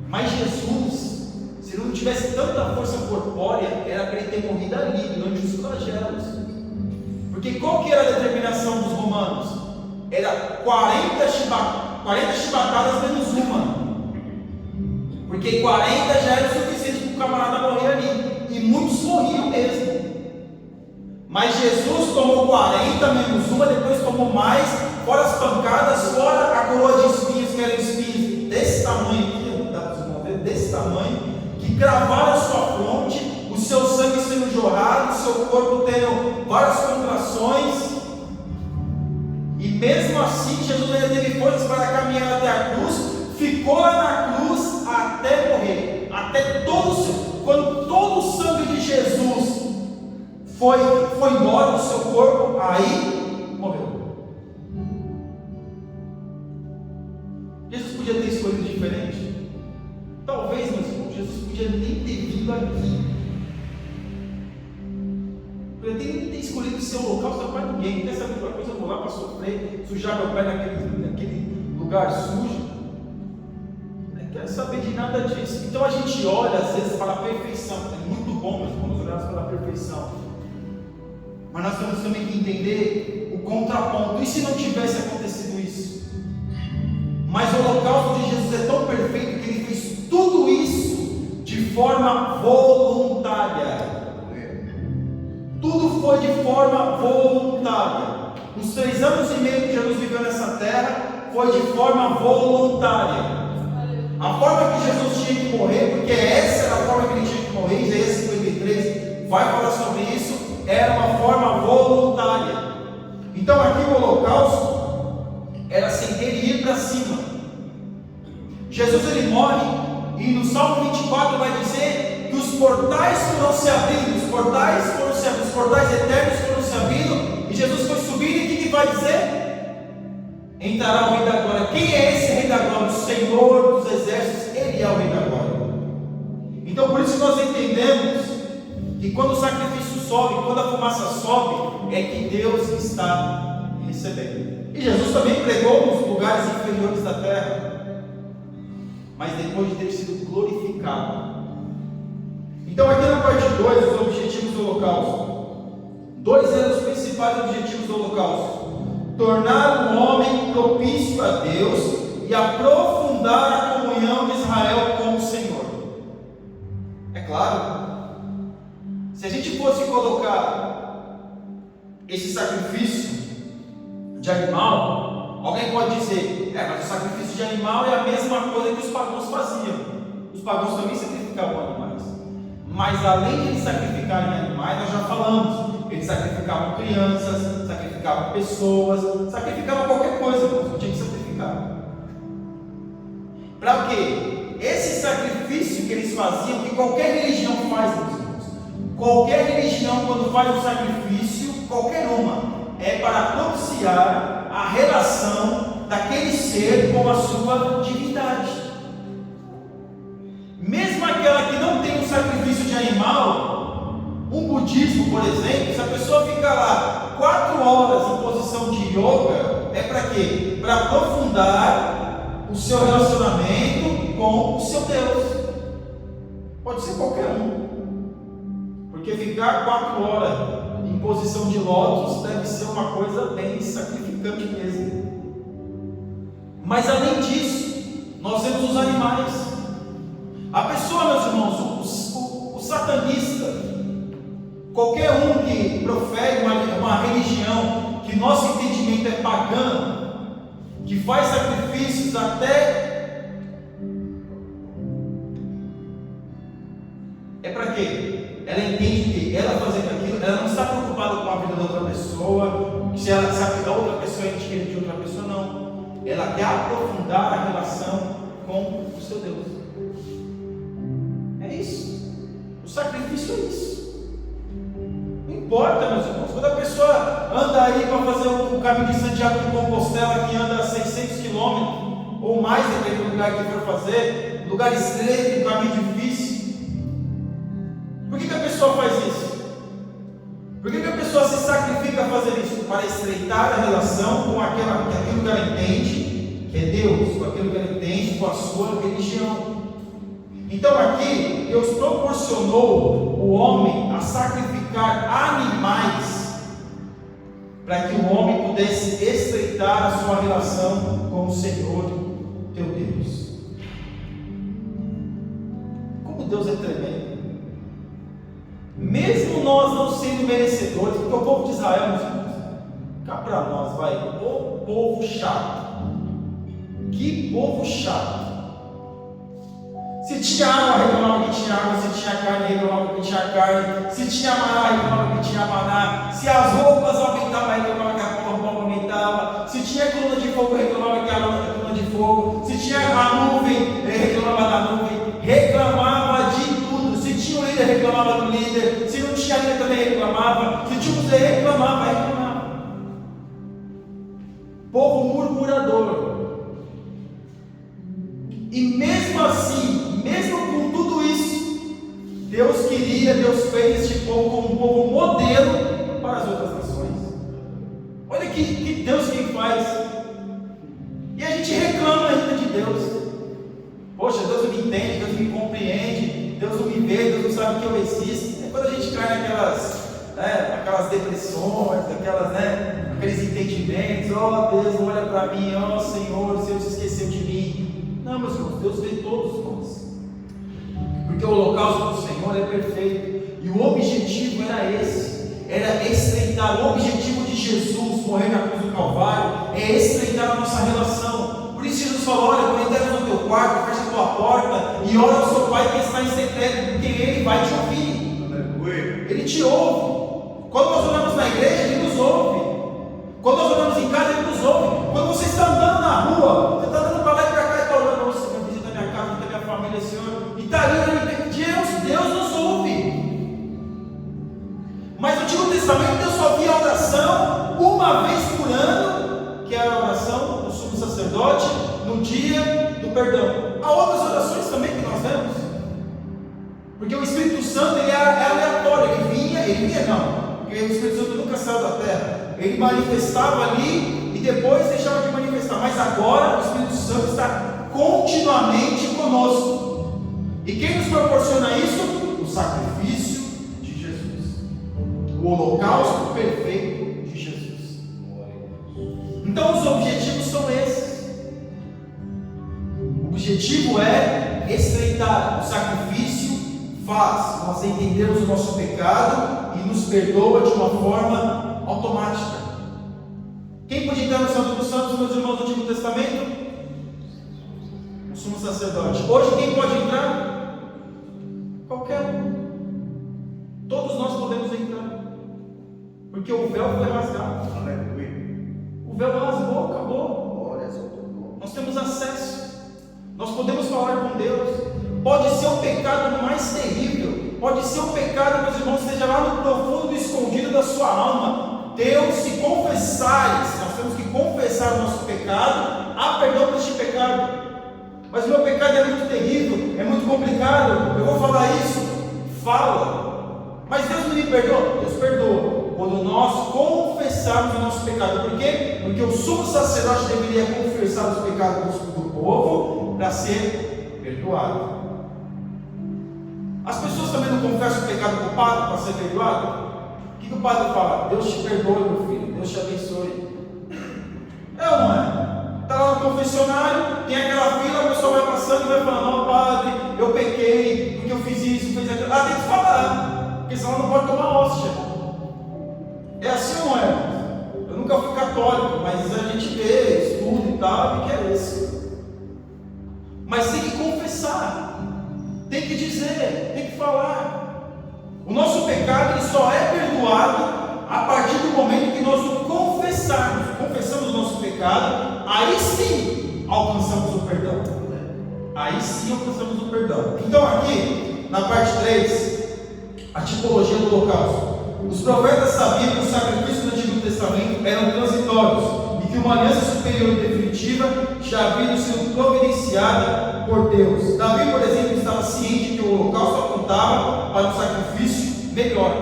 Mas Jesus, se não tivesse tanta força corpórea, era para ele ter morrido ali, durante os flagelos. Porque qual que era a determinação dos romanos? Era 40 chibatadas menos uma. Porque 40 já era o suficiente para o camarada morrer ali. E muitos morriam mesmo. Mas Jesus tomou 40 menos uma, depois tomou mais, fora as pancadas, fora a coroa de espinhos, que eram espinhos desse tamanho aqui, dá para vocês ver, desse tamanho, que cravaram a sua fronte, o seu sangue sendo jorrado, o seu corpo tendo várias contrações. E mesmo assim, Jesus ainda teve forças para caminhar até a cruz, ficou lá na cruz até morrer, até quando todo o sangue de Jesus foi embora do seu corpo, aí morreu. Jesus podia ter escolhido diferente. Talvez, meus irmãos, Jesus podia nem ter vindo aqui. Podia nem ter escolhido o seu local, seu pai ninguém. Quer saber outra coisa? Eu vou lá para sofrer, sujar meu pé naquele lugar sujo. Não quero saber de nada disso. Então a gente olha às vezes para a perfeição. É muito bom nós vamos olhar para a perfeição. Mas nós temos também que entender o contraponto. E se não tivesse acontecido isso? Mas o holocausto de Jesus é tão perfeito que ele fez tudo isso de forma voluntária. Tudo foi de forma voluntária. Os 3 anos e meio que Jesus viveu nessa terra foi de forma voluntária. A forma que Jesus tinha que morrer, porque essa era a forma que ele tinha que morrer, Isaías 53 vai falar sobre isso, era uma forma voluntária. Então aqui o holocausto era sem ele ir para cima. Jesus ele morre e no Salmo 24 vai dizer que os portais foram se abrindo, os portais eternos foram se abrindo, e Jesus foi subindo, e o que vai dizer? Entrará o Rei da Glória. Quem é esse Rei da Glória? O Senhor dos Exércitos, ele é o Rei da Glória. Então por isso nós entendemos que quando o sacrifício sobe, quando a fumaça sobe, é que Deus está recebendo. E Jesus também pregou nos lugares inferiores da terra, mas depois de ter sido glorificado. Então aqui na parte 2, os objetivos do holocausto. 2 eram os principais objetivos do holocausto: tornar o homem propício a Deus e aprofundar a comunhão de Israel com o Senhor. É claro, se a gente fosse colocar esse sacrifício de animal, alguém pode dizer, mas o sacrifício de animal é a mesma coisa que os pagãos faziam. Os pagãos também sacrificavam animais. Mas além de eles sacrificarem animais, nós já falamos, eles sacrificavam crianças, sacrificavam pessoas, sacrificavam qualquer coisa, não tinha que sacrificar. Para quê? Esse sacrifício que eles faziam, que qualquer religião faz, meus irmãos, qualquer religião quando faz um sacrifício, qualquer uma, é para propiciar a relação daquele ser com a sua divindade. Mesmo aquela que não tem um sacrifício de animal, um budismo, por exemplo, se a pessoa fica lá 4 horas em posição de yoga, é para quê? Para aprofundar o seu relacionamento com o seu Deus. Pode ser qualquer um, porque ficar 4 horas em posição de lótus deve ser uma coisa bem sacrificante mesmo. Mas além disso, nós temos os animais. A pessoa, meus irmãos, o satanista, qualquer um que profere uma religião que nosso entendimento é pagã, que faz sacrifícios até, é para quê? Ela entende que ela fazendo aquilo, ela não está preocupada com a vida da outra pessoa, se ela sabe que a outra pessoa é diferente de outra pessoa, não. Ela quer aprofundar a relação com o seu Deus. É isso. O sacrifício é isso. importa, meus irmãos. Quando a pessoa anda aí para fazer o caminho de Santiago de Compostela, que anda 600 quilômetros ou mais daquele lugar que for fazer, lugar estreito, um caminho difícil, por que a pessoa faz isso? Por que a pessoa se sacrifica a fazer isso? Para estreitar a relação com aquilo que ela entende, que é Deus, com aquilo que ela entende, com a sua religião. Então aqui, Deus proporcionou o homem a sacrificar animais, para que o homem pudesse estreitar a sua relação com o Senhor, teu Deus. Como Deus é tremendo! Mesmo nós não sendo merecedores, porque o povo de Israel, meus irmãos, cá para nós, vai, o povo chato. Que povo chato! Se tinha água, reclamava que tinha água. Se tinha carne, reclamava que tinha carne. Se tinha maná, reclamava que tinha maná. Se as roupas aumentavam, reclamava que a roupa aumentava. Se tinha coluna de fogo, reclamava que a coluna de fogo. Se tinha a nuvem, reclamava da nuvem. Reclamava de tudo. Se tinha o líder, reclamava do líder. Se não tinha líder, também reclamava. Se tinha o Zé, reclamava. Povo murmurador. E mesmo assim, mesmo com tudo isso, Deus fez este povo como um povo modelo para as outras nações. Olha que Deus quem faz. E a gente reclama ainda de Deus. Poxa, Deus não me entende, Deus não me compreende, Deus não me vê, Deus não sabe que eu existo. É quando a gente cai naquelas depressões, aqueles entendimentos. Deus não olha para mim, Senhor, o Senhor se esqueceu de mim. Não, meus irmãos, Deus vê todos nós, porque o holocausto do Senhor é perfeito, e o objetivo era esse, era estreitar. O objetivo de Jesus morrer na cruz do Calvário é estreitar a nossa relação. Por isso Jesus falou: olha, quando entrares no teu quarto, fecha a tua porta e ora ao seu Pai que está em secreto, porque Ele vai te ouvir. Ele te ouve. Quando nós oramos na igreja, Ele nos ouve. Quando nós oramos em casa, Ele nos ouve. Quando você está andando na rua, você está andando para lá e para cá e está orando: oh, Senhor, visita a minha casa, visita a minha família, Senhor. E está ali, Deus nos ouve. Mas no Antigo Testamento, Deus só via a oração uma vez por ano, que era a oração do sumo sacerdote no dia do perdão. Há outras orações também que nós vemos, porque o Espírito Santo ele é aleatório. Ele vinha não, porque o Espírito Santo nunca saiu da terra. Ele manifestava ali e depois deixava de manifestar. Mas agora o Espírito Santo está continuamente conosco. E quem nos proporciona isso? O sacrifício de Jesus, o holocausto perfeito de Jesus. Então os objetivos são esses. O objetivo é estreitar. O sacrifício faz nós entendermos o nosso pecado e nos perdoa de uma forma automática. Quem pode entrar no Santo dos Santos, meus irmãos, do Antigo Testamento? O sumo sacerdote. Hoje quem pode entrar? Qualquer um. Todos nós podemos entrar, porque o véu foi rasgado. O véu rasgou, acabou. Nós temos acesso. Nós podemos falar com Deus. Pode ser o pecado mais terrível, pode ser o pecado, meus irmãos, seja lá no profundo e escondido da sua alma. Deus, se confessares, nós temos que confessar o nosso pecado, há perdão para este pecado. Mas o meu pecado é muito terrível, é muito complicado, eu vou falar isso. Fala. Mas Deus não me perdoa? Deus perdoa quando nós confessarmos o nosso pecado. Por quê? Porque o sumo sacerdote deveria confessar os pecados do povo para ser perdoado. As pessoas também não confessam o pecado para o padre para ser perdoado? O que o padre fala? Deus te perdoe, meu filho, Deus te abençoe. É ou não é? Está lá no confessionário, tem aquela fila, a pessoa vai passando e vai falando: ó, padre, eu pequei, porque eu fiz isso, fiz aquilo. Tem que falar, porque senão não pode tomar hóstia. É assim ou não é? Eu nunca fui católico, mas a gente vê, estuda e tal, e que é isso. Mas tem que confessar. Tem que dizer, tem que falar. O nosso pecado ele só é perdoado a partir do momento que nós o confessamos o nosso pecado. Aí sim alcançamos o perdão. Aí sim alcançamos o perdão. Então aqui, na parte 3, a tipologia do holocausto. Os profetas sabiam que os sacrifícios do Antigo Testamento eram transitórios e que uma aliança superior e definitiva já havia sido providenciada por Deus. Davi, por exemplo, estava ciente que o holocausto apontava para um sacrifício melhor.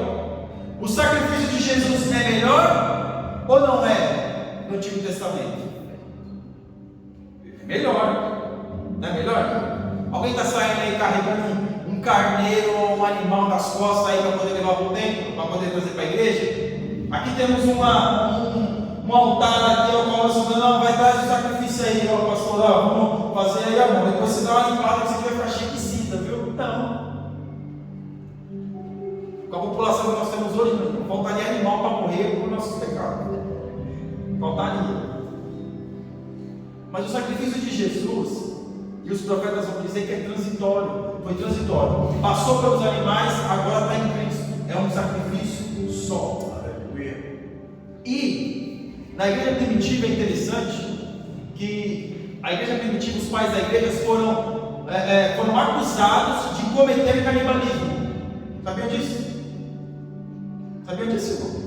O sacrifício de Jesus é melhor ou não é no Antigo Testamento? É melhor. Não é melhor? Alguém está saindo aí carregando um carneiro ou um animal nas costas aí para poder levar para o templo, para poder trazer para a igreja? Aqui temos um altar aqui, eu falo não, vai dar esse sacrifício aí, ó, pastor, ó, vamos fazer aí, amor. Depois você dá uma limpada que você vai ficar cheio de cinza, viu? Não. Com a população que nós temos hoje, não faltaria animal para morrer por nossos pecados. Faltaria. Mas o sacrifício de Jesus, e os profetas vão dizer que é transitório, foi transitório. Passou pelos animais, agora está em Cristo. É um sacrifício só. E na igreja primitiva é interessante que a igreja primitiva, os pais da igreja foram acusados de cometer canibalismo. Sabiam disso? Sabiam disso, irmão?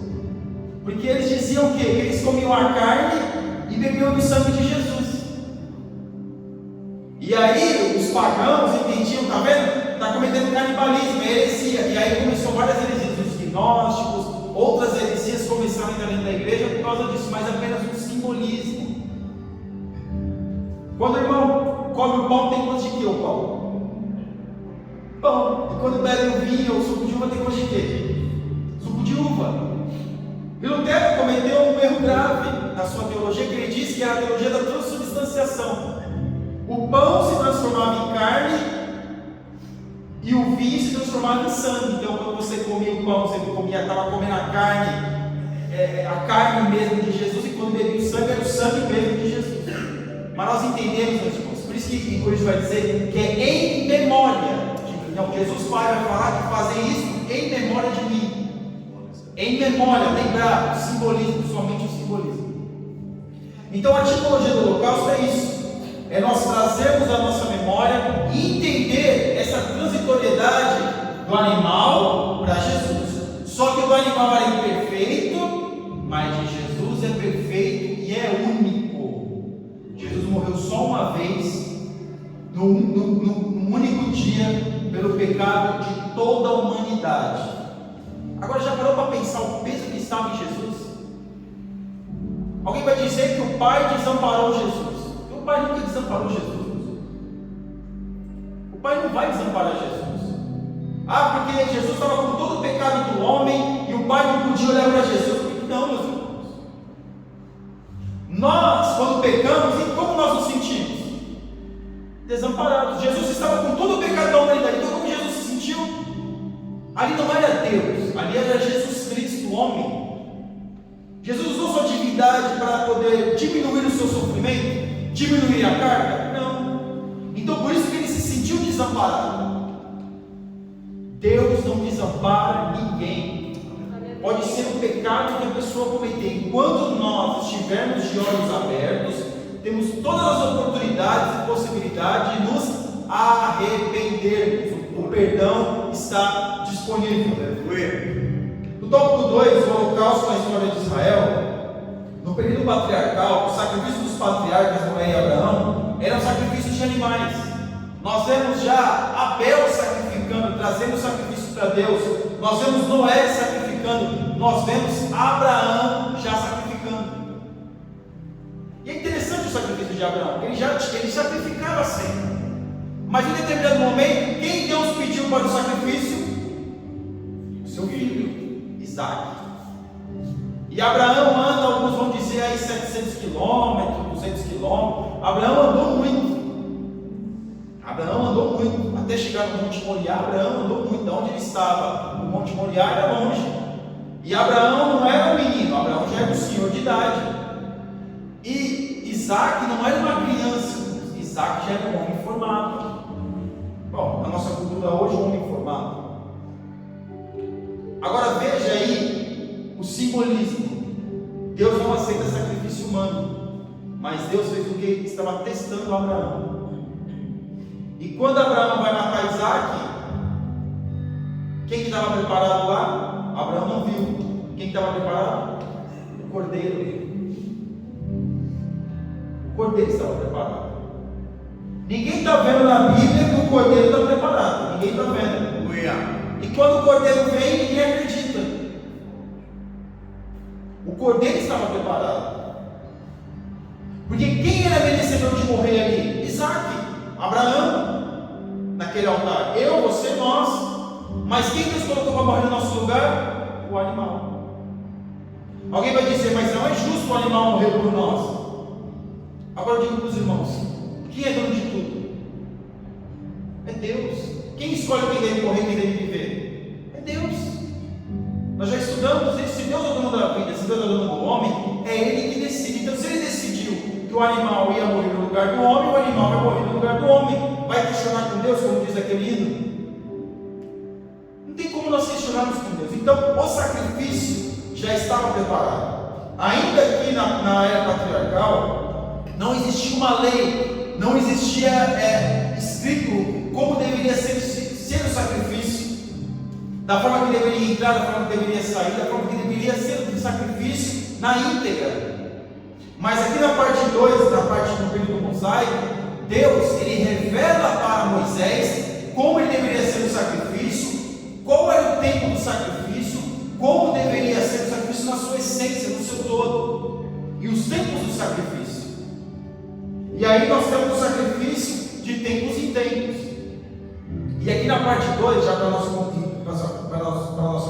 Porque eles diziam o quê? Que eles comiam a carne e bebiam do sangue de Jesus. E aí os pagãos entendiam, tá vendo? Está cometendo canibalismo, heresia. E aí começou várias heresias, os gnósticos, outras heresias começaram a entrar dentro da igreja por causa disso, mas apenas um simbolismo. Quando o irmão come o pão, tem gosto de quê o pão? Pão. E quando bebe o vinho ou o suco de uva, tem gosto de quê? Suco de uva. E Lutero cometeu um erro grave na sua teologia, que ele disse que era a teologia da transubstanciação. O pão se transformava em carne e o vinho se transformava em sangue. Então, quando você comia o pão, você estava comendo a carne mesmo de Jesus, e quando bebia o sangue, era o sangue mesmo de Jesus. Mas nós entendemos, meus irmãos, por isso que em Coríntios vai dizer que é em memória. Então, Jesus Pai vai falar que fazem isso em memória de mim. Em memória, lembrar, o simbolismo, somente o simbolismo. Então, a tipologia do holocausto é isso. É nós trazermos a nossa memória e entender essa transitoriedade do animal para Jesus. Só que o animal era imperfeito, mas de Jesus é perfeito e é único. Jesus morreu só uma vez, num único dia, pelo pecado de toda a humanidade. Agora, já parou para pensar o peso que estava em Jesus? Alguém vai dizer que o Pai desamparou Jesus. O Pai nunca desamparou Jesus. O Pai não vai desamparar Jesus. Porque Jesus estava com todo o pecado do homem e o Pai não podia olhar para Jesus. Não, meus irmãos. Nós, quando pecamos, e como nós nos sentimos? Desamparados. Jesus estava com todo o pecado da humanidade. Então, como Jesus se sentiu? Ali não era Deus, ali era Jesus Cristo, homem. Jesus usou sua divindade para poder diminuir o seu sofrimento? Diminuir a carga? Não. Então por isso que ele se sentiu desamparado. Deus não desampara ninguém. Pode ser um pecado que a pessoa cometer. Enquanto nós estivermos de olhos abertos, temos todas as oportunidades e possibilidades de nos arrependermos. O perdão está disponível. No tópico 2, o holocausto na história de Israel. No período patriarcal, o sacrifício dos patriarcas Noé e Abraão eram sacrifícios de animais. Nós vemos já Abel sacrificando, trazendo sacrifício para Deus. Nós vemos Noé sacrificando. Nós vemos Abraão já sacrificando. E é interessante o sacrifício de Abraão. Ele sacrificava sempre. Mas em determinado momento, quem Deus pediu para o sacrifício? O seu filho, Isaac. E Abraão anda, alguns vão dizer aí 700 quilômetros, 200 quilômetros. Abraão andou muito, até chegar no Monte Moriá. Abraão andou muito, de onde ele estava. O Monte Moriá era longe. E Abraão não era um menino, Abraão já era um senhor de idade. E Isaac não era uma criança, Isaac já era um homem formado. Bom, na nossa cultura hoje, um homem formado. Agora veja aí o simbolismo. Deus não aceita sacrifício humano, mas Deus fez o que? Estava testando Abraão. E quando Abraão vai matar Isaac, quem que estava preparado lá? Abraão não viu. Quem estava preparado? O cordeiro. O cordeiro estava preparado. Ninguém está vendo na Bíblia que o cordeiro está preparado. Ninguém está vendo. E quando o cordeiro vem, ninguém acredita. O cordeiro estava preparado. Porque quem era merecedor de morrer ali? Isaac, Abraão, naquele altar. Eu, você, nós. Mas quem Deus colocou para morrer no nosso lugar? O animal. Alguém vai dizer, mas não é justo o animal morrer por nós. Agora eu digo para os irmãos, quem é dono de tudo? É Deus. Quem escolhe quem deve morrer e quem deve viver? É Deus. Nós já estudamos isso. Se Deus é o dono da vida, se Deus é o dono do homem, é Ele que decide. Então se Ele decidiu que o animal ia morrer no lugar do homem, o animal vai morrer no lugar do homem. Vai questionar com Deus, como diz aquele hino? Não tem como nós questionarmos com Deus. Então o sacrifício já estava preparado. Ainda aqui na era patriarcal, não existia uma lei, não existia escrito como deveria ser o sacrifício, da forma que deveria entrar, da forma que deveria sair, da forma que deveria ser o sacrifício na íntegra. Mas aqui na parte 2, na parte do período mosaico, Deus ele revela para Moisés como ele deveria ser o sacrifício, qual era o tempo do sacrifício, como deveria ser o sacrifício na sua essência, no seu todo, e os tempos do sacrifício. E aí nós temos o sacrifício de tempos em tempos. E aqui na parte 2, já para a nossa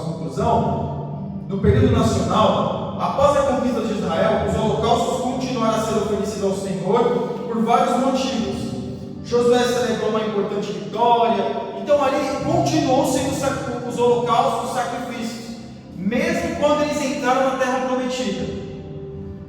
conclusão, no período nacional, após a conquista de Israel, os holocaustos continuaram a ser oferecidos ao Senhor por vários motivos. Josué celebrou uma importante vitória, então ali continuou sendo os holocaustos, os sacrifícios, mesmo quando eles entraram na terra prometida.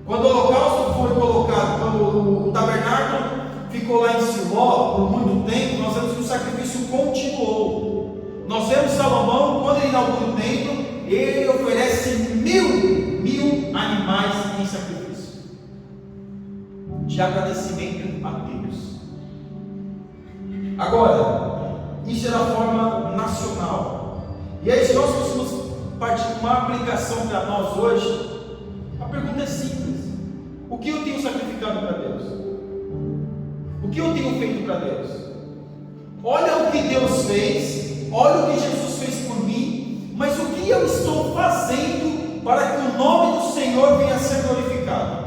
Quando o holocausto foi colocado, quando o tabernáculo ficou lá em Siló por muito tempo, nós vemos que o sacrifício continuou. Nós vemos Salomão, quando ele inaugura o templo, ele oferece mil animais em sacrifício, de agradecimento a Deus. Agora, isso é da forma nacional. E aí, se nós fôssemos partir de uma aplicação para nós hoje, a pergunta é simples: o que eu tenho sacrificado para Deus? O que eu tenho feito para Deus? Olha o que Deus fez, olha o que Jesus fez por mim, mas o que eu estou fazendo para que o nome do Senhor venha a ser glorificado?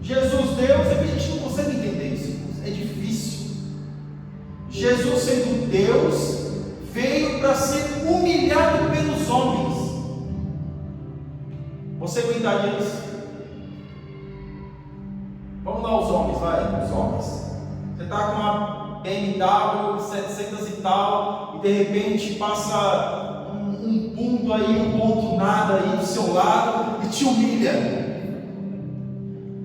Jesus, Deus, é que a gente não consegue entender isso, é difícil. Jesus, sendo Deus, veio para ser humilhado pelos homens. Você aguentaria isso? Vamos lá, os homens, vai, os homens. Você está com uma BMW 700 e tal, e de repente passa um ponto aí, um ponto nada aí do seu lado e te humilha.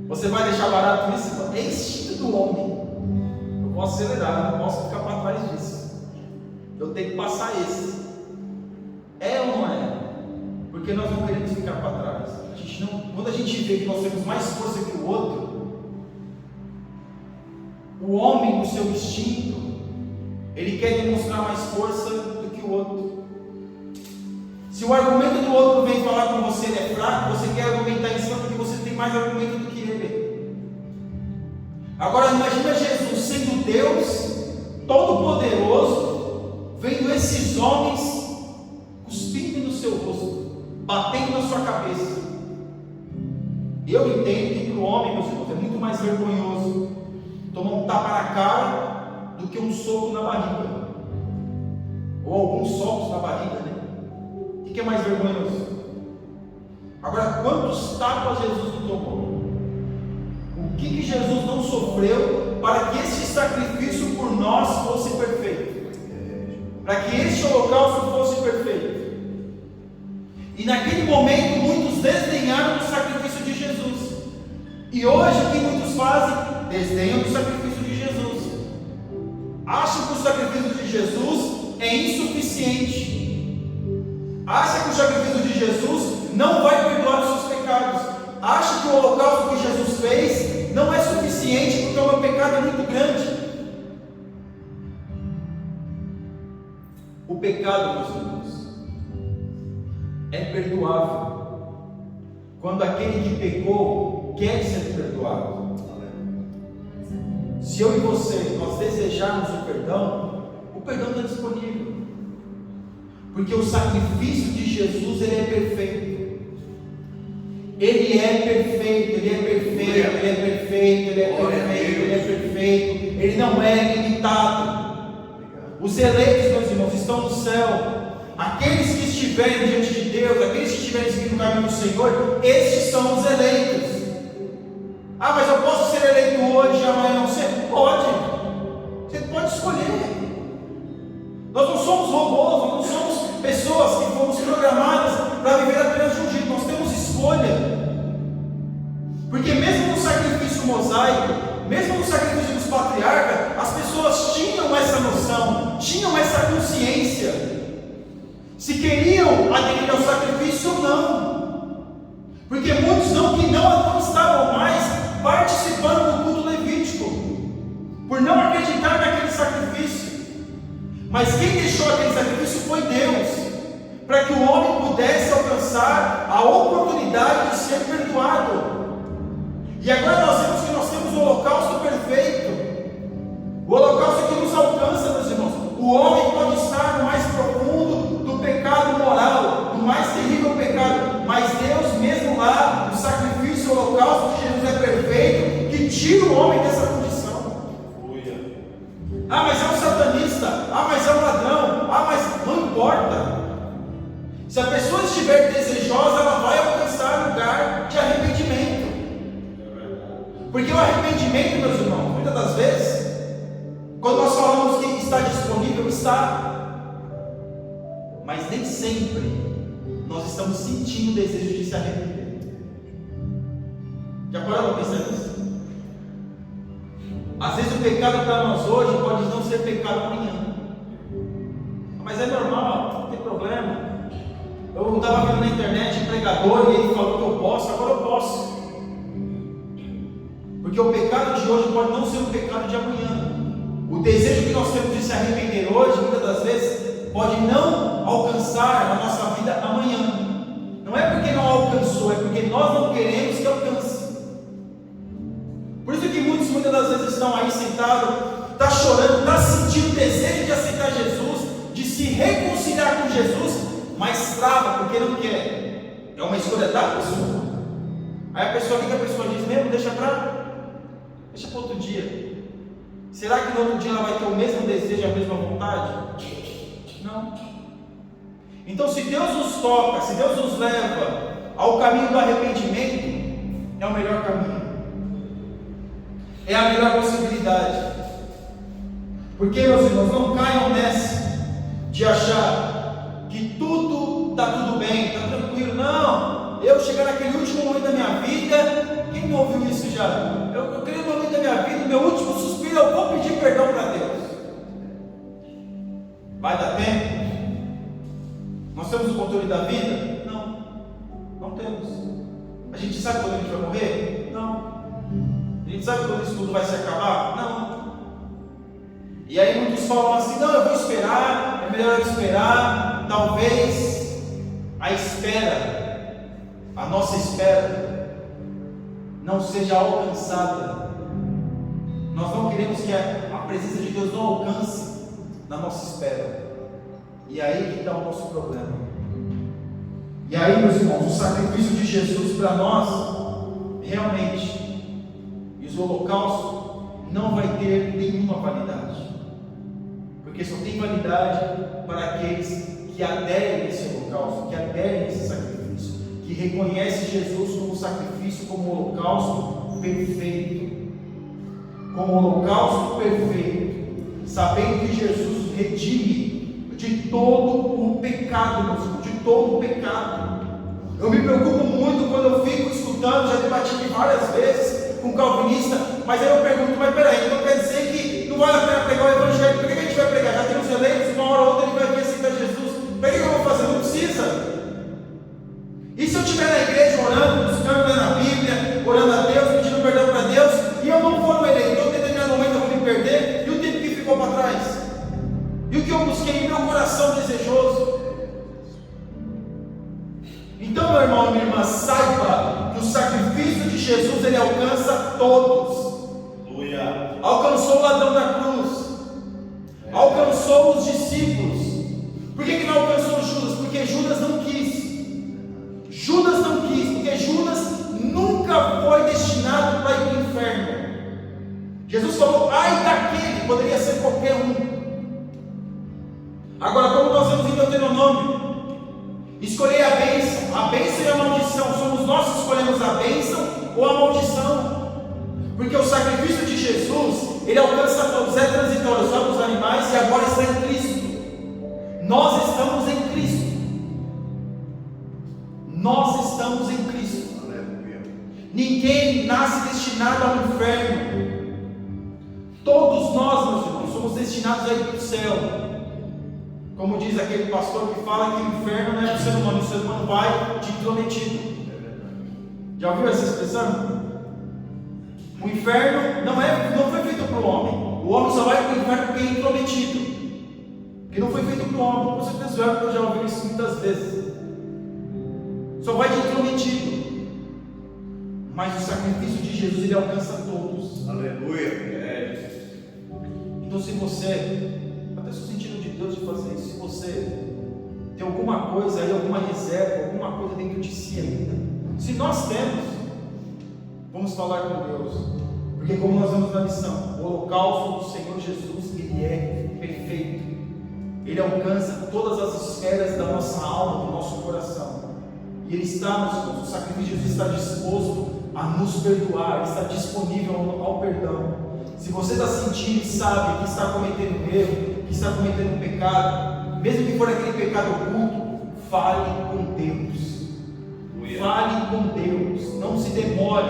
Você vai deixar barato isso? É instinto do homem. Eu posso acelerar, eu não posso ficar para trás disso. Eu tenho que passar esse. É ou não é? Porque nós não queremos ficar para trás. Quando a gente vê que nós temos mais força que o outro, o homem, no seu instinto, ele quer demonstrar mais força do que o outro. Se o argumento do outro vem falar com você, ele é fraco, você quer argumentar em cima porque você tem mais argumento do que ele. Agora imagina Jesus sendo Deus, todo-poderoso, vendo esses homens cuspindo no seu rosto, batendo na sua cabeça. Eu entendo que para o homem, meus irmãos, é muito mais vergonhoso tomar um tapa na cara do que um soco na barriga, ou alguns socos na barriga, né? O que é mais vergonhoso? Agora, quantos tapas Jesus não tomou? O que Jesus não sofreu para que esse sacrifício por nós fosse perfeito? Para que este holocausto fosse perfeito? E naquele momento muitos desdenharam do sacrifício de Jesus. E hoje o que muitos fazem? Desdenham do sacrifício de Jesus. Acham que o sacrifício de Jesus é insuficiente. Acham que o sacrifício de Jesus não vai perdoar os seus pecados. Acham que o holocausto que Jesus fez não é suficiente porque o meu pecado é muito grande. O pecado, meus irmãos, é perdoável quando aquele que pecou quer ser perdoado. Se eu e você, nós desejarmos o perdão está disponível, porque o sacrifício de Jesus, ele é perfeito. Ele é perfeito, ele é perfeito, ele é perfeito, ele é perfeito, ele é perfeito. Ele não é limitado. Os eleitos, meus irmãos, estão no céu. Aqueles que estiverem diante de Deus, aqueles que estiverem seguindo o caminho do Senhor, estes são os eleitos. Ah, mas eu posso ser eleito hoje, amanhã não? Você pode. Você pode escolher. Nós não somos robôs, nós não somos pessoas que fomos programadas para viver apenas de um jeito. Nós temos escolha. Porque mesmo no sacrifício mosaico, mesmo no sacrifício dos patriarcas, as pessoas tinham essa noção, tinham essa consciência, se queriam aderir ao sacrifício ou não. Porque muitos não estavam mais participando do culto levítico, por não acreditar naquele sacrifício. Mas quem deixou aquele sacrifício foi Deus, para que o homem pudesse alcançar a oportunidade de ser perdoado. E agora nós vemos que nós temos o holocausto perfeito, o holocausto que nos alcança, meus irmãos. O homem pode estar no mais profundo do pecado moral, do mais terrível pecado, mas Deus mesmo lá, no sacrifício, o holocausto de Jesus é perfeito, que tira o homem dessa condição. Ah, mas é um satanista, ah, mas é um ladrão, ah, mas não importa. Se a pessoa estiver desejosa, ela vai alcançar lugar de arrependimento. Porque o arrependimento, meus irmãos, muitas das vezes, quando nós falamos que está disponível, está, mas nem sempre nós estamos sentindo o desejo de se arrepender. Já parou para pensar nisso? Às vezes o pecado para nós hoje pode não ser pecado amanhã, mas é normal, não tem problema. Eu estava vendo na internet um pregador e ele falou que eu posso, agora eu posso. Porque o pecado de hoje pode não ser o pecado de amanhã. O desejo que nós temos de se arrepender hoje, muitas das vezes, pode não alcançar na nossa vida amanhã. Não é porque não alcançou, é porque nós não queremos que alcance. Por isso que muitas das vezes estão aí sentados, está chorando, está sentindo o desejo de aceitar Jesus, de se reconciliar com Jesus, mas trava porque não quer. É uma escolha da pessoa. Aí a pessoa, o que a pessoa diz mesmo? Deixa para outro dia. Será que no outro dia ela vai ter o mesmo desejo, a mesma vontade? Não. Então, se Deus nos toca, se Deus nos leva ao caminho do arrependimento, é o melhor caminho, é a melhor possibilidade. Porque, meus irmãos, não caiam nessa de achar que tudo está tudo bem, está tranquilo. Não, eu chegar naquele último momento da minha vida, quem não ouviu isso já? Naquele momento da minha vida, meu último suspiro, eu vou pedir perdão para Deus. Vai dar tempo? Nós temos o controle da vida? Não, não temos. A gente sabe quando a gente vai morrer? Não. A gente sabe quando isso tudo vai se acabar? Não. E aí muitos falam assim: não, eu vou esperar, é melhor eu esperar. Talvez a espera, a nossa espera, não seja alcançada. Nós não queremos que a presença de Deus não alcance na nossa espera. E aí que está o nosso problema. E aí, meus irmãos, o sacrifício de Jesus para nós, realmente, e os holocaustos, não vai ter nenhuma validade. Porque só tem validade para aqueles que aderem a esse holocausto, que aderem a esse sacrifício, que reconhecem Jesus como sacrifício, como holocausto perfeito. Como holocausto perfeito, sabendo que Jesus redime de todo o pecado, meus irmãos, de todo o pecado. Eu me preocupo muito quando eu fico escutando, já debati várias vezes com calvinista, mas aí eu pergunto: mas peraí, então quer dizer que não vale a pena pregar o evangelho? Por que a gente vai pregar? Já tem os eleitos, uma hora ou outra ele vai vir aceitar Jesus. Para que eu vou fazer? Não precisa. E se eu estiver na igreja orando, buscando, lendo a Bíblia, orando a Deus, pedindo perdão para Deus, e eu não for no eleitor, em determinado momento eu vou me perder, e o tempo que ficou para trás? E o que eu busquei tem meu coração desejoso. Então, meu irmão e minha irmã, saiba que o sacrifício de Jesus, ele alcança todos. Aleluia. Alcançou o ladrão da cruz, alcançou os discípulos. Por que não alcançou Judas? Porque Judas não quis. Judas não quis, porque Judas nunca foi destinado para ir para o inferno. Jesus falou, ai daquele, poderia ser qualquer um. Agora, como nós vemos em Deuteronômio, escolher a bênção e a maldição, somos nós que escolhemos a bênção ou a maldição, porque o sacrifício de Jesus, ele alcança todos, é transitório, só dos animais, e agora está em Cristo. Nós estamos em Cristo. Nós estamos em Cristo. Aleluia. Ninguém nasce destinado ao inferno. Todos nós, meus irmãos, somos destinados a ir para o céu. Como diz aquele pastor que fala que o inferno não é do ser humano, o ser humano vai de intrometido. Já ouviu essa expressão? O inferno não foi feito para o homem. O homem só vai para o inferno porque é intrometido. Que não foi feito para o homem. Com certeza eu já ouvi isso muitas vezes. Só vai de intrometido. Mas o sacrifício de Jesus, ele alcança todos. Aleluia. Então, se você, até se o sentido de Deus de fazer isso, se você tem alguma coisa aí, alguma reserva, alguma coisa dentro de si ainda, se nós temos, vamos falar com Deus, porque como nós vemos na lição, o holocausto do Senhor Jesus, ele é perfeito, ele alcança todas as esferas da nossa alma, do nosso coração, e ele está, o sacrifício de Jesus está disposto a nos perdoar, ele está disponível ao perdão. Se você está sentindo e sabe que está cometendo um erro, que está cometendo um pecado, mesmo que for aquele pecado oculto, fale com Deus. Fale com Deus. Não se demore.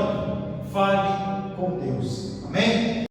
Fale com Deus. Amém?